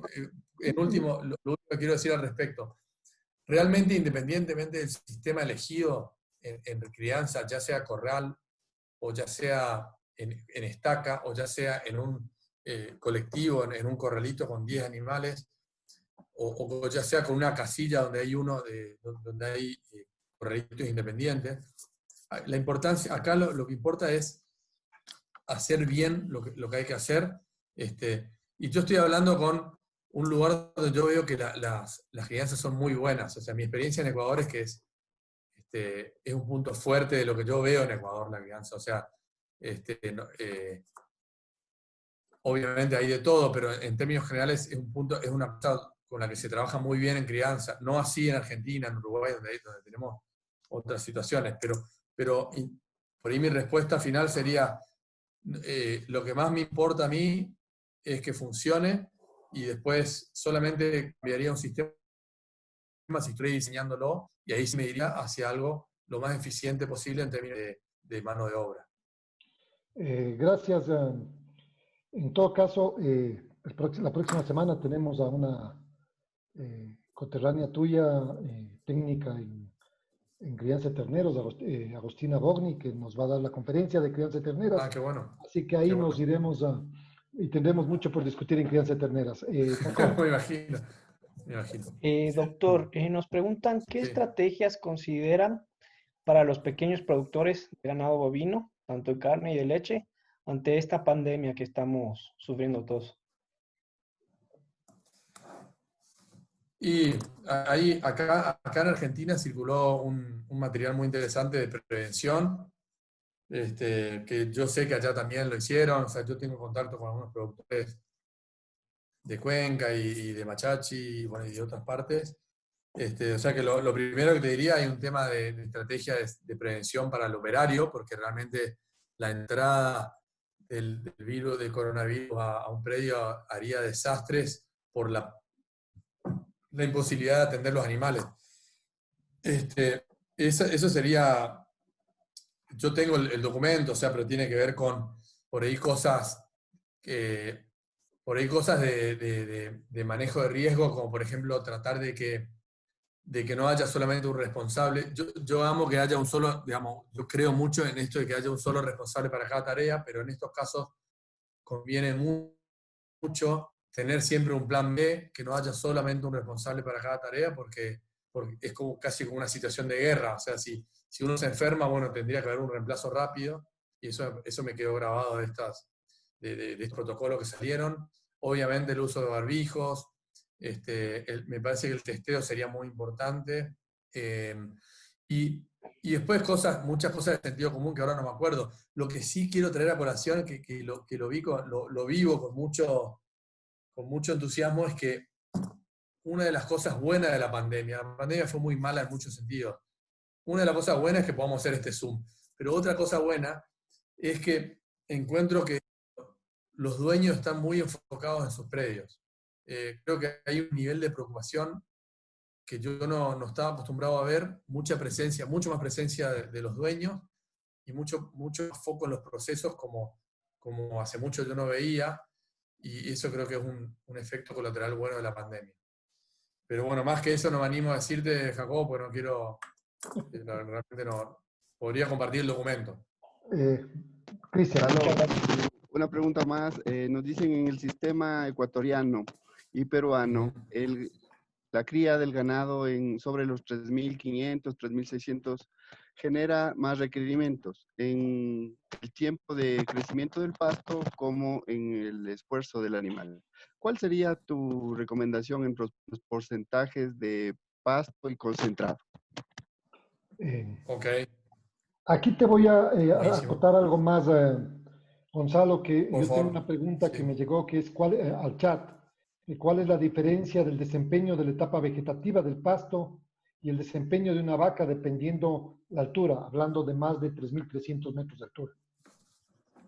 En último, lo único que quiero decir al respecto, realmente independientemente del sistema elegido en crianza, ya sea corral, o ya sea en estaca, o ya sea en un colectivo, en un corralito con 10 animales, o ya sea con una casilla donde hay donde hay corralitos independientes. La importancia, acá lo que importa es hacer bien lo que hay que hacer. Y yo estoy hablando con un lugar donde yo veo que las crianzas son muy buenas. O sea, mi experiencia en Ecuador es que es un punto fuerte de lo que yo veo en Ecuador, la crianza. O sea, obviamente hay de todo, pero en términos generales es una cosa con la que se trabaja muy bien en crianza. No así en Argentina, en Uruguay, donde tenemos otras situaciones. Pero por ahí mi respuesta final sería, lo que más me importa a mí es que funcione, y después solamente cambiaría un sistema si estoy diseñándolo, y ahí sí me iría hacia algo lo más eficiente posible en términos de mano de obra. Gracias. En todo caso, la próxima semana tenemos a una coterránea tuya, técnica en crianza de terneros, Agostina Bogni, que nos va a dar la conferencia de crianza de terneras. Ah, qué bueno. Así que ahí Qué bueno. nos iremos y tendremos mucho por discutir en crianza de terneras. Me imagino. Doctor, nos preguntan qué Sí. estrategias consideran para los pequeños productores de ganado bovino, tanto de carne y de leche, ante esta pandemia que estamos sufriendo todos. Y acá en Argentina circuló un material muy interesante de prevención, que yo sé que allá también lo hicieron. O sea, yo tengo contacto con algunos productores de Cuenca y de Machachi, y de otras partes. O sea que lo primero que te diría, hay un tema de estrategia de prevención para el operario, porque realmente la entrada del virus, del coronavirus a un predio haría desastres por la imposibilidad de atender los animales. Eso sería, yo tengo el documento, o sea, pero tiene que ver con por ahí cosas de manejo de riesgo, como por ejemplo tratar de que no haya solamente un responsable. Yo amo que haya un solo, digamos, yo creo mucho en esto de que haya un solo responsable para cada tarea, pero en estos casos conviene mucho tener siempre un plan B, que no haya solamente un responsable para cada tarea, porque es como casi como una situación de guerra. O sea, si uno se enferma, bueno, tendría que haber un reemplazo rápido, y eso me quedó grabado de estos protocolos que salieron. Obviamente el uso de barbijos, me parece que el testeo sería muy importante. Y después muchas cosas de sentido común que ahora no me acuerdo. Lo que sí quiero traer a colación, que lo vivo con mucho entusiasmo, es que una de las cosas buenas de la pandemia fue muy mala en muchos sentidos. Una de las cosas buenas es que podamos hacer este Zoom. Pero otra cosa buena es que encuentro que los dueños están muy enfocados en sus predios. Creo que hay un nivel de preocupación que yo no estaba acostumbrado a ver, mucho más presencia de los dueños, y mucho foco en los procesos como hace mucho yo no veía, y eso creo que es un efecto colateral bueno de la pandemia. Pero bueno, más que eso no me animo a decirte, Jacobo, porque no quiero, realmente no. Podría compartir el documento. Cristian. Muchas gracias. Una pregunta más. Nos dicen en el sistema ecuatoriano y peruano, la cría del ganado sobre los 3.500, 3.600 genera más requerimientos en el tiempo de crecimiento del pasto como en el esfuerzo del animal. ¿Cuál sería tu recomendación entre los porcentajes de pasto y concentrado? Ok, Aquí te voy a buenísimo. acotar algo más, Gonzalo, que Por yo tengo favor. una pregunta que Sí. me llegó, que es al chat. ¿Cuál es la diferencia del desempeño de la etapa vegetativa del pasto y el desempeño de una vaca dependiendo la altura, hablando de más de 3.300 metros de altura?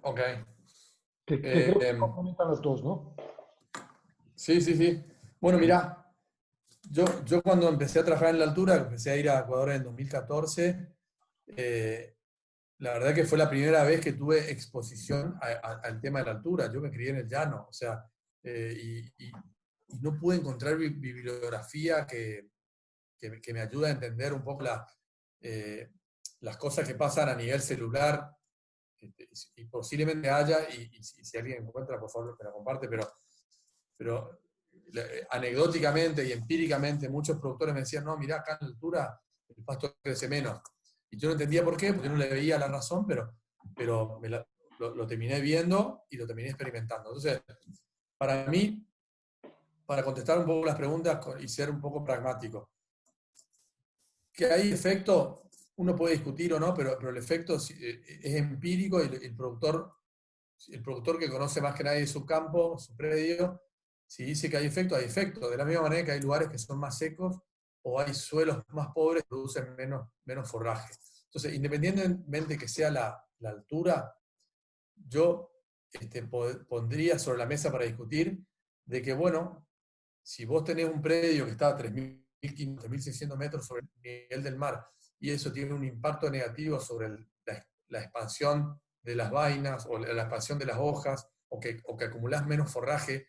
Ok. Que creo que se Eh, complementan las dos, ¿no? sí, sí, sí. Bueno, mira, yo cuando empecé a trabajar en la altura, empecé a ir a Ecuador en 2014, la verdad que fue la primera vez que tuve exposición al tema de la altura. Yo me crié en el llano, o sea, y no pude encontrar bibliografía que me ayude a entender un poco las cosas que pasan a nivel celular, y posiblemente haya, y si alguien encuentra, por favor, me la comparte, pero anecdóticamente y empíricamente muchos productores me decían, no, mirá, acá en la altura el pasto crece menos. Y yo no entendía por qué, porque no le veía la razón, pero lo terminé viendo y lo terminé experimentando. Entonces, para mí, para contestar un poco las preguntas y ser un poco pragmático, que hay efecto, uno puede discutir o no, pero el efecto es empírico y el productor que conoce más que nadie su campo, su predio, si dice que hay efecto, hay efecto. De la misma manera que hay lugares que son más secos o hay suelos más pobres que producen menos forraje. Entonces, independientemente que sea la altura, yo pondría sobre la mesa para discutir de que, bueno, si vos tenés un predio que está a 3.500, 3.600 metros sobre el nivel del mar y eso tiene un impacto negativo sobre la expansión de las vainas o la expansión de las hojas o que acumulás menos forraje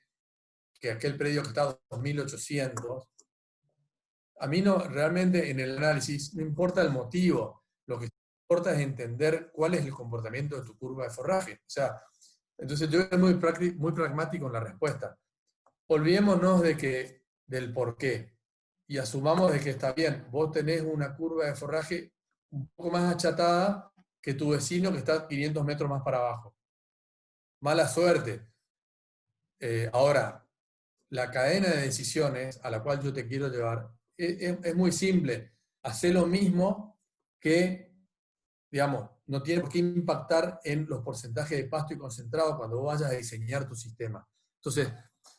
que aquel predio que está a 2.800, a mí no, realmente en el análisis no importa el motivo, lo que importa es entender cuál es el comportamiento de tu curva de forraje. O sea, entonces yo soy muy pragmático en la respuesta. Olvidémonos del por qué y asumamos de que está bien, vos tenés una curva de forraje un poco más achatada que tu vecino que está 500 metros más para abajo. Mala suerte. Ahora, la cadena de decisiones a la cual yo te quiero llevar es muy simple. Hacer lo mismo que, digamos, no tiene por qué impactar en los porcentajes de pasto y concentrado cuando vos vayas a diseñar tu sistema. Entonces,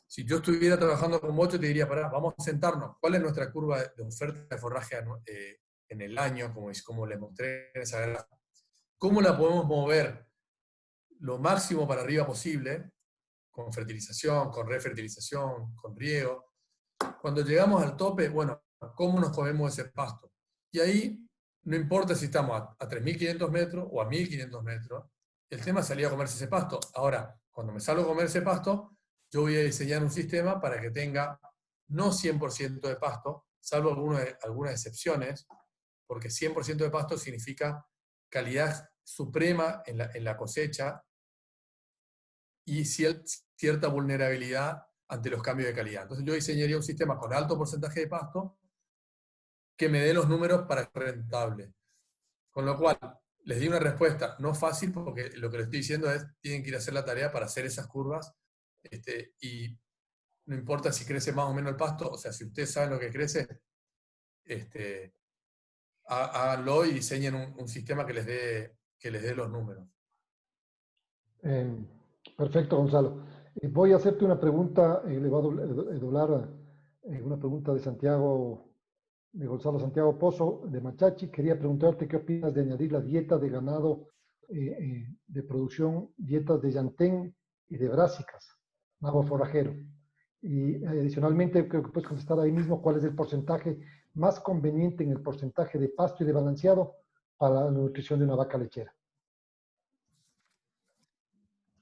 si yo estuviera trabajando con vos, te diría, pará, vamos a sentarnos. ¿Cuál es nuestra curva de oferta de forraje en el año, como les mostré en esa gráfica? ¿Cómo la podemos mover lo máximo para arriba posible, con fertilización, con refertilización, con riego? Cuando llegamos al tope, bueno, ¿cómo nos comemos ese pasto? Y ahí, no importa si estamos a 3.500 metros o a 1.500 metros, el tema es salir a comerse ese pasto. Ahora, cuando me salgo a comer ese pasto, yo voy a diseñar un sistema para que tenga no 100% de pasto, salvo algunas excepciones, porque 100% de pasto significa calidad suprema en la cosecha y cierta vulnerabilidad ante los cambios de calidad. Entonces yo diseñaría un sistema con alto porcentaje de pasto que me dé los números para que sea rentable. Con lo cual, les di una respuesta no fácil porque lo que les estoy diciendo es tienen que ir a hacer la tarea para hacer esas curvas y no importa si crece más o menos el pasto, o sea, si ustedes saben lo que crece, háganlo y diseñen un sistema que les dé los números. Perfecto, Gonzalo. Voy a hacerte una pregunta, le voy a doblar una pregunta de Santiago, de Gonzalo Santiago Pozo, de Machachi. Quería preguntarte qué opinas de añadir la dieta de ganado de producción, dietas de llantén y de brásicas, nabo forrajero. Y adicionalmente, creo que puedes contestar ahí mismo cuál es el porcentaje más conveniente en el porcentaje de pasto y de balanceado para la nutrición de una vaca lechera.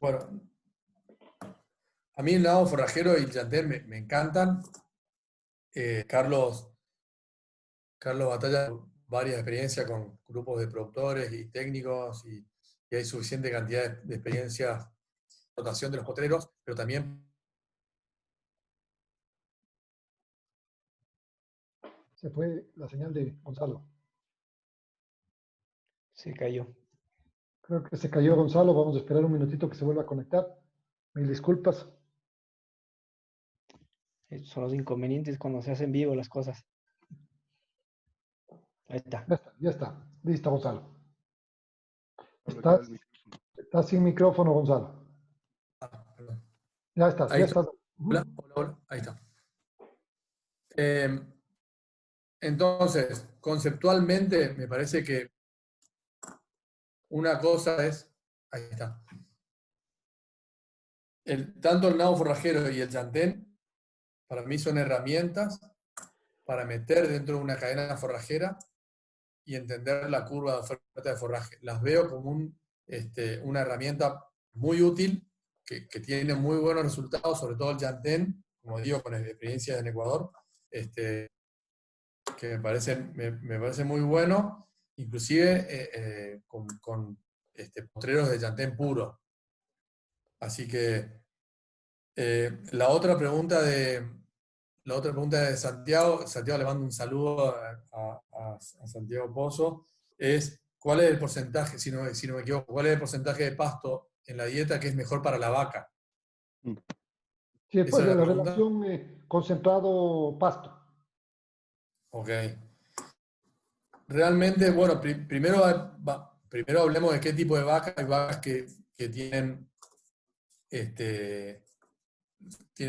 Bueno, a mí el nado forrajero y el llantén me encantan. Carlos Batalla, varias experiencias con grupos de productores y técnicos y hay suficiente cantidad de experiencia en rotación de los potreros, pero también... Se fue la señal de Gonzalo. Se cayó. Creo que se cayó Gonzalo. Vamos a esperar un minutito que se vuelva a conectar. Mil disculpas. Estos son los inconvenientes cuando se hacen vivo las cosas. Ahí está. Ya está, ya está. Listo, Gonzalo. Colocar el micrófono. Estás sin micrófono, Gonzalo. Perdón. Ya estás, Ahí ya está. estás. Hola, hola, hola. Ahí está. Entonces, conceptualmente, me parece que una cosa es... Ahí está. Tanto el nado forrajero y el llantén, para mí son herramientas para meter dentro de una cadena forrajera y entender la curva de oferta de forraje. Las veo como una herramienta muy útil, que tiene muy buenos resultados, sobre todo el llantén, como digo, con experiencia en Ecuador, que me parece muy bueno, inclusive con potreros de llantén puro. Así que la otra pregunta de Santiago, le mando un saludo a Santiago Pozo, es ¿cuál es el porcentaje, si no me equivoco, cuál es el porcentaje de pasto en la dieta que es mejor para la vaca? Sí, ¿Esa pues es la la pregunta? relación concentrado-pasto. Ok. Realmente, bueno, primero hablemos de qué tipo de vacas. Hay vacas que tienen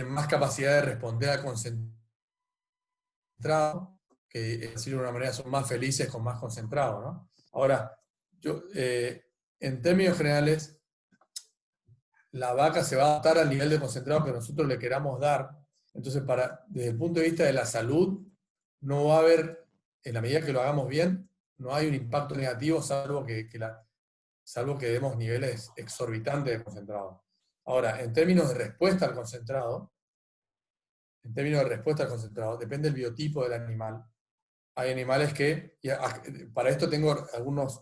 más capacidad de responder a concentrado, que es decir, de una manera son más felices con más concentrado, ¿no? Ahora, en términos generales, la vaca se va a adaptar al nivel de concentrado que nosotros le queramos dar. Entonces, desde el punto de vista de la salud, no va a haber, en la medida que lo hagamos bien, no hay un impacto negativo, salvo que demos niveles exorbitantes de concentrado. Ahora, en términos de respuesta al concentrado, depende del biotipo del animal. Hay animales que, para esto tengo algunos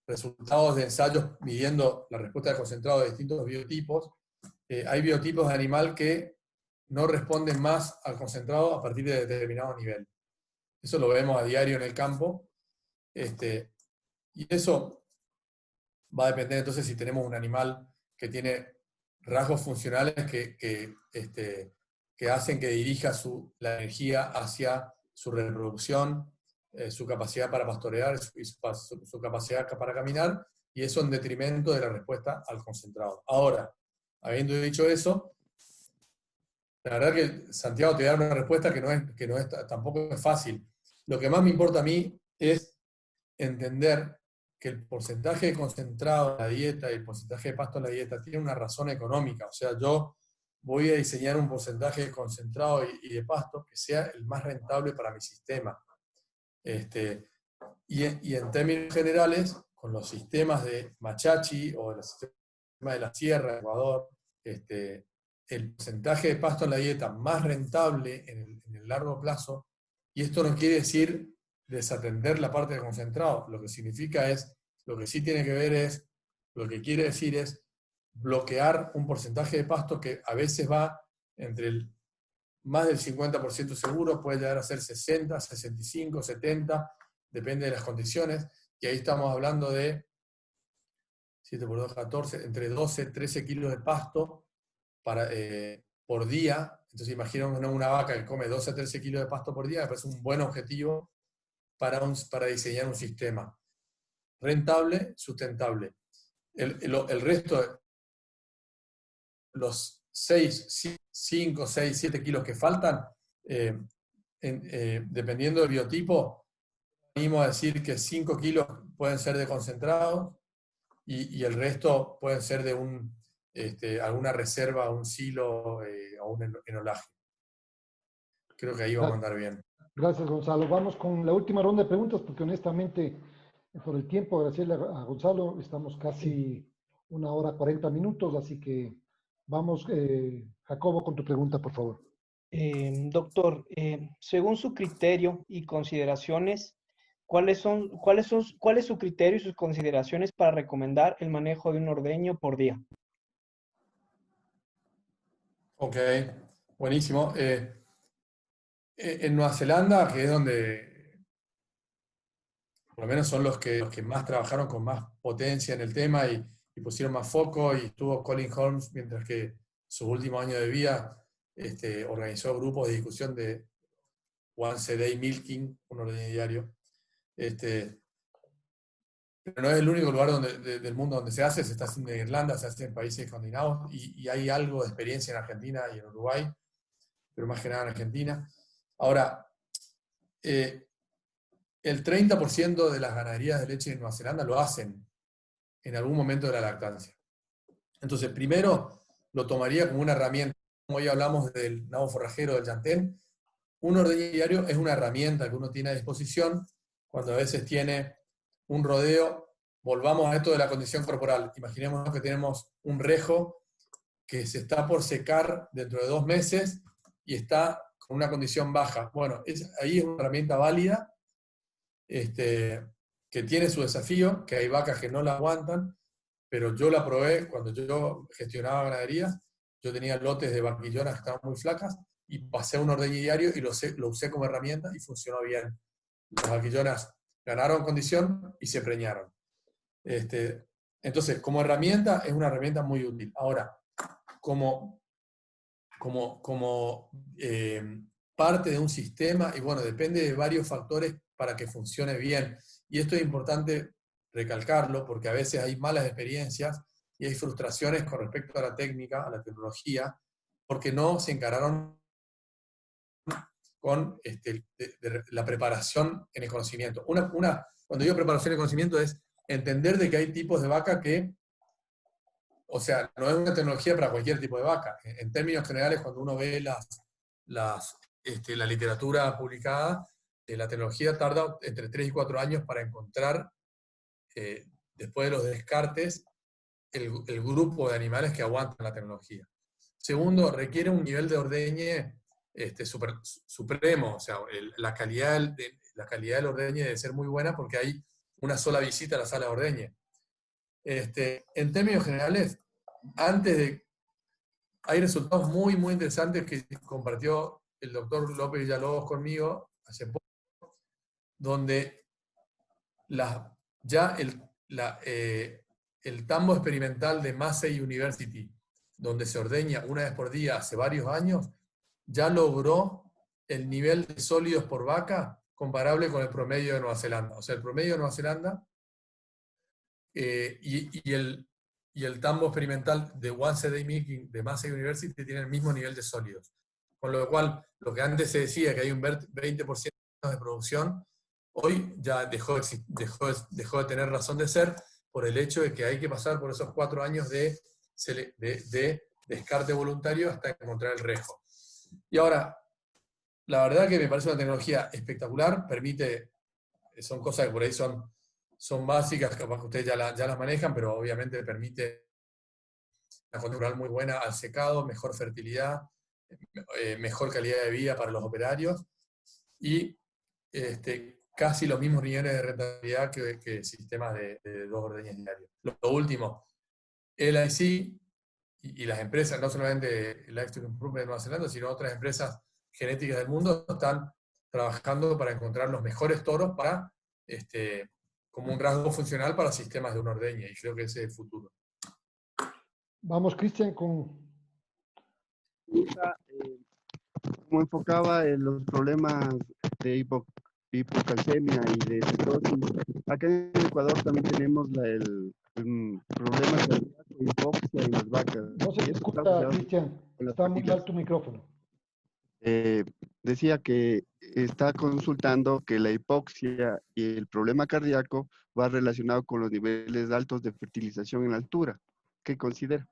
resultados de ensayos midiendo la respuesta al concentrado de distintos biotipos. Hay biotipos de animal que no responden más al concentrado a partir de determinado nivel. Eso lo vemos a diario en el campo. Y eso va a depender entonces si tenemos un animal que tiene rasgos funcionales que hacen que dirija la energía hacia su reproducción, su capacidad para pastorear y su capacidad para caminar, y eso en detrimento de la respuesta al concentrado. Ahora, habiendo dicho eso, la verdad que Santiago te da una respuesta que tampoco es fácil. Lo que más me importa a mí es entender que el porcentaje de concentrado en la dieta y el porcentaje de pasto en la dieta tiene una razón económica. O sea, yo voy a diseñar un porcentaje de concentrado y de pasto que sea el más rentable para mi sistema. Y en términos generales, con los sistemas de Machachi o el sistema de la Sierra, Ecuador, el porcentaje de pasto en la dieta más rentable en el largo plazo, y esto no quiere decir desatender la parte de concentrado, lo que significa es, lo que sí tiene que ver es, lo que quiere decir es bloquear un porcentaje de pasto que a veces va entre más del 50% seguro, puede llegar a ser 60, 65, 70, depende de las condiciones, y ahí estamos hablando de 7 por 2, 14, entre 12, 13 kilos de pasto por día. Entonces imagínate una vaca que come 12 a 13 kilos de pasto por día, me parece un buen objetivo para diseñar un sistema rentable, sustentable. El resto, los 5, 6, 7 kilos que faltan, dependiendo del biotipo, venimos a decir que 5 kilos pueden ser de concentrado y el resto pueden ser de alguna reserva, un silo o un enolaje. Creo que ahí vamos a andar bien. Gracias, Gonzalo. Vamos con la última ronda de preguntas, porque honestamente, por el tiempo, agradecerle a Gonzalo, estamos casi 1 hora 40 minutos, así que vamos, Jacobo, con tu pregunta, por favor. Doctor, según su criterio y consideraciones, ¿cuál es su criterio y sus consideraciones para recomendar el manejo de un ordeño por día? Ok, buenísimo. En Nueva Zelanda, que es donde por lo menos son los que más trabajaron con más potencia en el tema y pusieron más foco, y estuvo Colin Holmes, mientras que sus últimos años de vida organizó grupos de discusión de Once a Day Milking, un ordeño diario. Pero no es el único lugar del mundo donde se hace haciendo en Irlanda, se hace en países escandinavos, y hay algo de experiencia en Argentina y en Uruguay, pero más que nada en Argentina. Ahora, el 30% de las ganaderías de leche en Nueva Zelanda lo hacen en algún momento de la lactancia. Entonces, primero lo tomaría como una herramienta. Como hoy hablamos del nabo forrajero, del llantén, un ordeño diario es una herramienta que uno tiene a disposición cuando a veces tiene un rodeo. Volvamos a esto de la condición corporal. Imaginemos que tenemos un rejo que se está por secar dentro de 2 meses y está con una condición baja. Bueno, ahí es una herramienta válida, que tiene su desafío, que hay vacas que no la aguantan, pero yo la probé cuando yo gestionaba ganaderías. Yo tenía lotes de vaquillonas que estaban muy flacas y pasé a un ordeño diario y lo usé como herramienta y funcionó bien. Las vaquillonas ganaron condición y se preñaron. Entonces, como herramienta, es una herramienta muy útil. Ahora, como parte de un sistema, y bueno, depende de varios factores para que funcione bien. Y esto es importante recalcarlo, porque a veces hay malas experiencias y hay frustraciones con respecto a la técnica, a la tecnología, porque no se encararon con la preparación en el conocimiento. Cuando digo preparación en el conocimiento es entender de que hay tipos de vaca que, o sea, no es una tecnología para cualquier tipo de vaca. En términos generales, cuando uno ve la literatura publicada, la tecnología tarda entre 3 y 4 años para encontrar, después de los descartes, el grupo de animales que aguantan la tecnología. Segundo, requiere un nivel de ordeñe supremo, o sea, la calidad del ordeñe debe ser muy buena porque hay una sola visita a la sala de ordeñe. En términos generales, hay resultados muy, muy interesantes que compartió el doctor López Villalobos conmigo hace poco, donde el tambo experimental de Massey University, donde se ordeña una vez por día hace varios años, ya logró el nivel de sólidos por vaca comparable con el promedio de Nueva Zelanda. O sea, el promedio de Nueva Zelanda y el tambo experimental de Once a Day Milking de Massey University tienen el mismo nivel de sólidos. Con lo cual, lo que antes se decía que hay un 20% de producción, hoy ya dejó de tener razón de ser, por el hecho de que hay que pasar por esos 4 años de descarte voluntario hasta encontrar el rejo. Y ahora, la verdad que me parece una tecnología espectacular, son cosas que por ahí son básicas, capaz que ustedes ya las manejan, pero obviamente permite una condición rural muy buena al secado, mejor fertilidad, mejor calidad de vida para los operarios y casi los mismos niveles de rentabilidad que sistemas de 2 ordeñes diarios. Lo último, el LIC y las empresas, no solamente el Livestock Improvement de Nueva Zelanda, sino otras empresas genéticas del mundo, están trabajando para encontrar los mejores toros para, como un rasgo funcional para sistemas de una ordeña, y creo que ese es el futuro. Vamos, Cristian, con... Como enfocaba en los problemas de hipocalcemia y de cirrosis, acá en Ecuador también tenemos el problema de hipoxia en las vacas. No se te escucha, Cristian, está muy mal tu micrófono. Decía que está consultando que la hipoxia y el problema cardíaco va relacionado con los niveles altos de fertilización en altura. ¿Qué considera?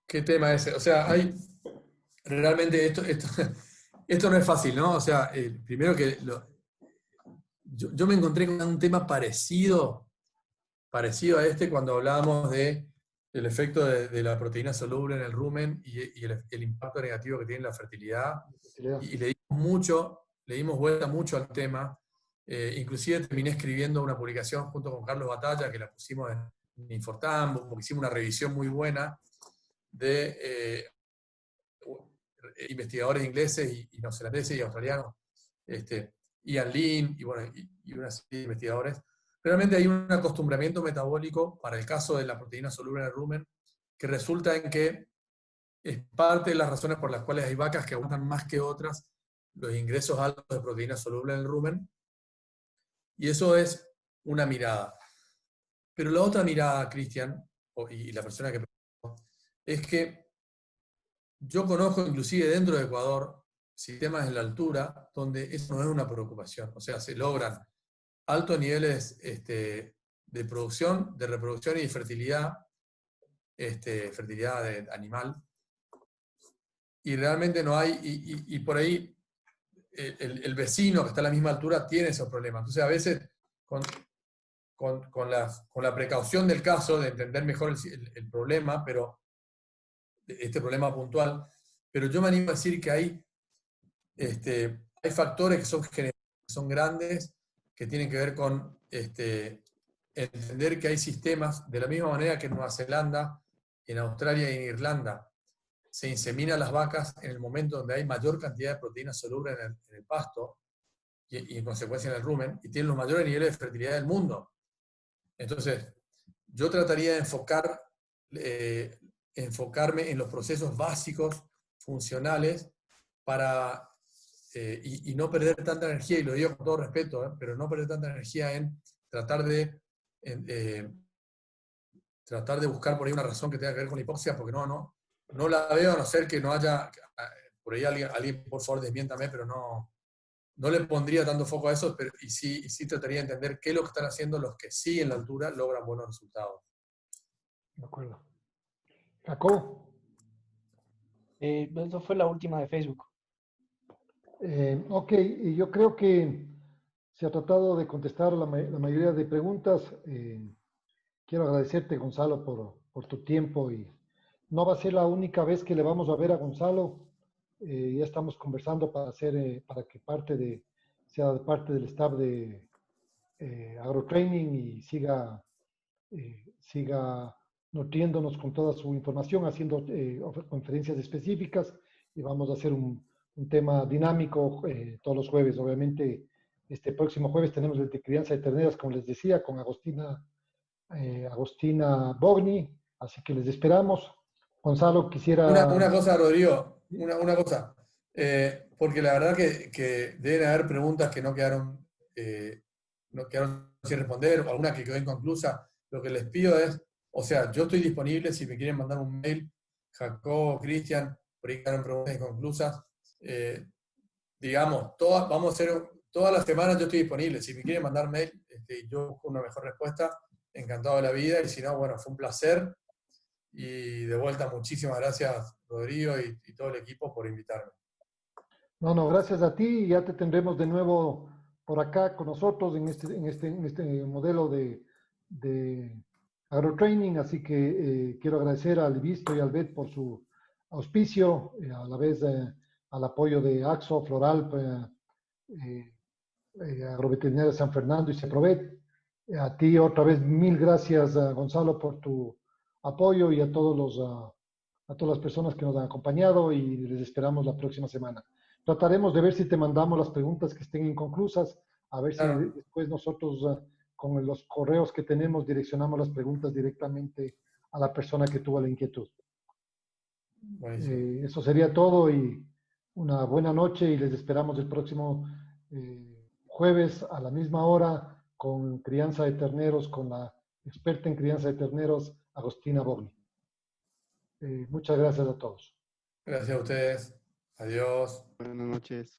¿Qué tema es ese? O sea, realmente esto no es fácil, ¿no? O sea, primero que yo me encontré con un tema parecido parecido a este cuando hablábamos del efecto de la proteína soluble en el rumen y el impacto negativo que tiene en la fertilidad. Y le dimos vuelta mucho al tema. Inclusive terminé escribiendo una publicación junto con Carlos Batalla, que la pusimos en Infortambo, porque hicimos una revisión muy buena de investigadores ingleses y neozelandeses y australianos, Ian Lin y, bueno, y una serie de investigadores. Realmente hay un acostumbramiento metabólico para el caso de la proteína soluble en el rumen, que resulta en que es parte de las razones por las cuales hay vacas que aguantan más que otras los ingresos altos de proteína soluble en el rumen. Y eso es una mirada. Pero la otra mirada, Cristian, y la persona que preguntó, es que yo conozco inclusive dentro de Ecuador sistemas en la altura donde eso no es una preocupación. O sea, se logran altos niveles de producción, de reproducción y de fertilidad, fertilidad de animal. Y realmente no hay, y por ahí el vecino que está a la misma altura tiene esos problemas. Entonces a veces con la precaución del caso, de entender mejor el problema, pero este problema puntual, pero yo me animo a decir que hay factores que son generales, que son grandes, que tienen que ver con entender que hay sistemas, de la misma manera que en Nueva Zelanda, en Australia y en Irlanda, se inseminan las vacas en el momento donde hay mayor cantidad de proteína soluble en el pasto y en consecuencia en el rumen, y tienen los mayores niveles de fertilidad del mundo. Entonces, yo trataría de enfocarme en los procesos básicos, funcionales, para, y no perder tanta energía, y lo digo con todo respeto, pero no perder tanta energía en tratar de buscar por ahí una razón que tenga que ver con la hipoxia, porque no la veo, a no ser que no haya, por ahí alguien por favor desmiéntame, pero no le pondría tanto foco a eso, pero, y sí trataría de entender qué es lo que están haciendo los que sí en la altura logran buenos resultados. De acuerdo. Jacobo. Eso fue la última de Facebook. Ok, y yo creo que se ha tratado de contestar la mayoría de preguntas. Quiero agradecerte, Gonzalo, por tu tiempo, y no va a ser la única vez que le vamos a ver a Gonzalo. Ya estamos conversando para que sea parte del staff de AgroTraining y siga nutriéndonos con toda su información, haciendo conferencias específicas, y vamos a hacer un tema dinámico todos los jueves. Obviamente, este próximo jueves tenemos el de crianza de terneras, como les decía, con Agostina Bogni, así que les esperamos. Gonzalo, quisiera... Una cosa, Rodrigo, una cosa, porque la verdad que deben haber preguntas que no quedaron sin responder, o alguna que quedó inconclusa. Lo que les pido es, o sea, yo estoy disponible si me quieren mandar un mail, Jacobo, Cristian, por ahí quedaron preguntas inconclusas. Digamos, vamos a hacer, todas las semanas yo estoy disponible. Si me quieren mandar mail, yo busco una mejor respuesta, encantado de la vida, y si no, bueno, fue un placer. Y de vuelta, muchísimas gracias, Rodrigo, y todo el equipo por invitarme. No, gracias a ti. Ya te tendremos de nuevo por acá con nosotros en este modelo de AgroTraining. Así que quiero agradecer al Visto y al Bet por su auspicio, a la vez al apoyo de AXO, Floral, Agroveterinaria de San Fernando y Ceprovet. A ti otra vez mil gracias, Gonzalo, por tu apoyo, y a todas las personas que nos han acompañado, y les esperamos la próxima semana. Trataremos de ver si te mandamos las preguntas que estén inconclusas, a ver si después nosotros con los correos que tenemos direccionamos las preguntas directamente a la persona que tuvo la inquietud. Eso sería todo, y una buena noche, y les esperamos el próximo jueves a la misma hora con crianza de terneros, con la experta en crianza de terneros, Agostina Bogni. Muchas gracias a todos. Gracias a ustedes. Adiós. Buenas noches.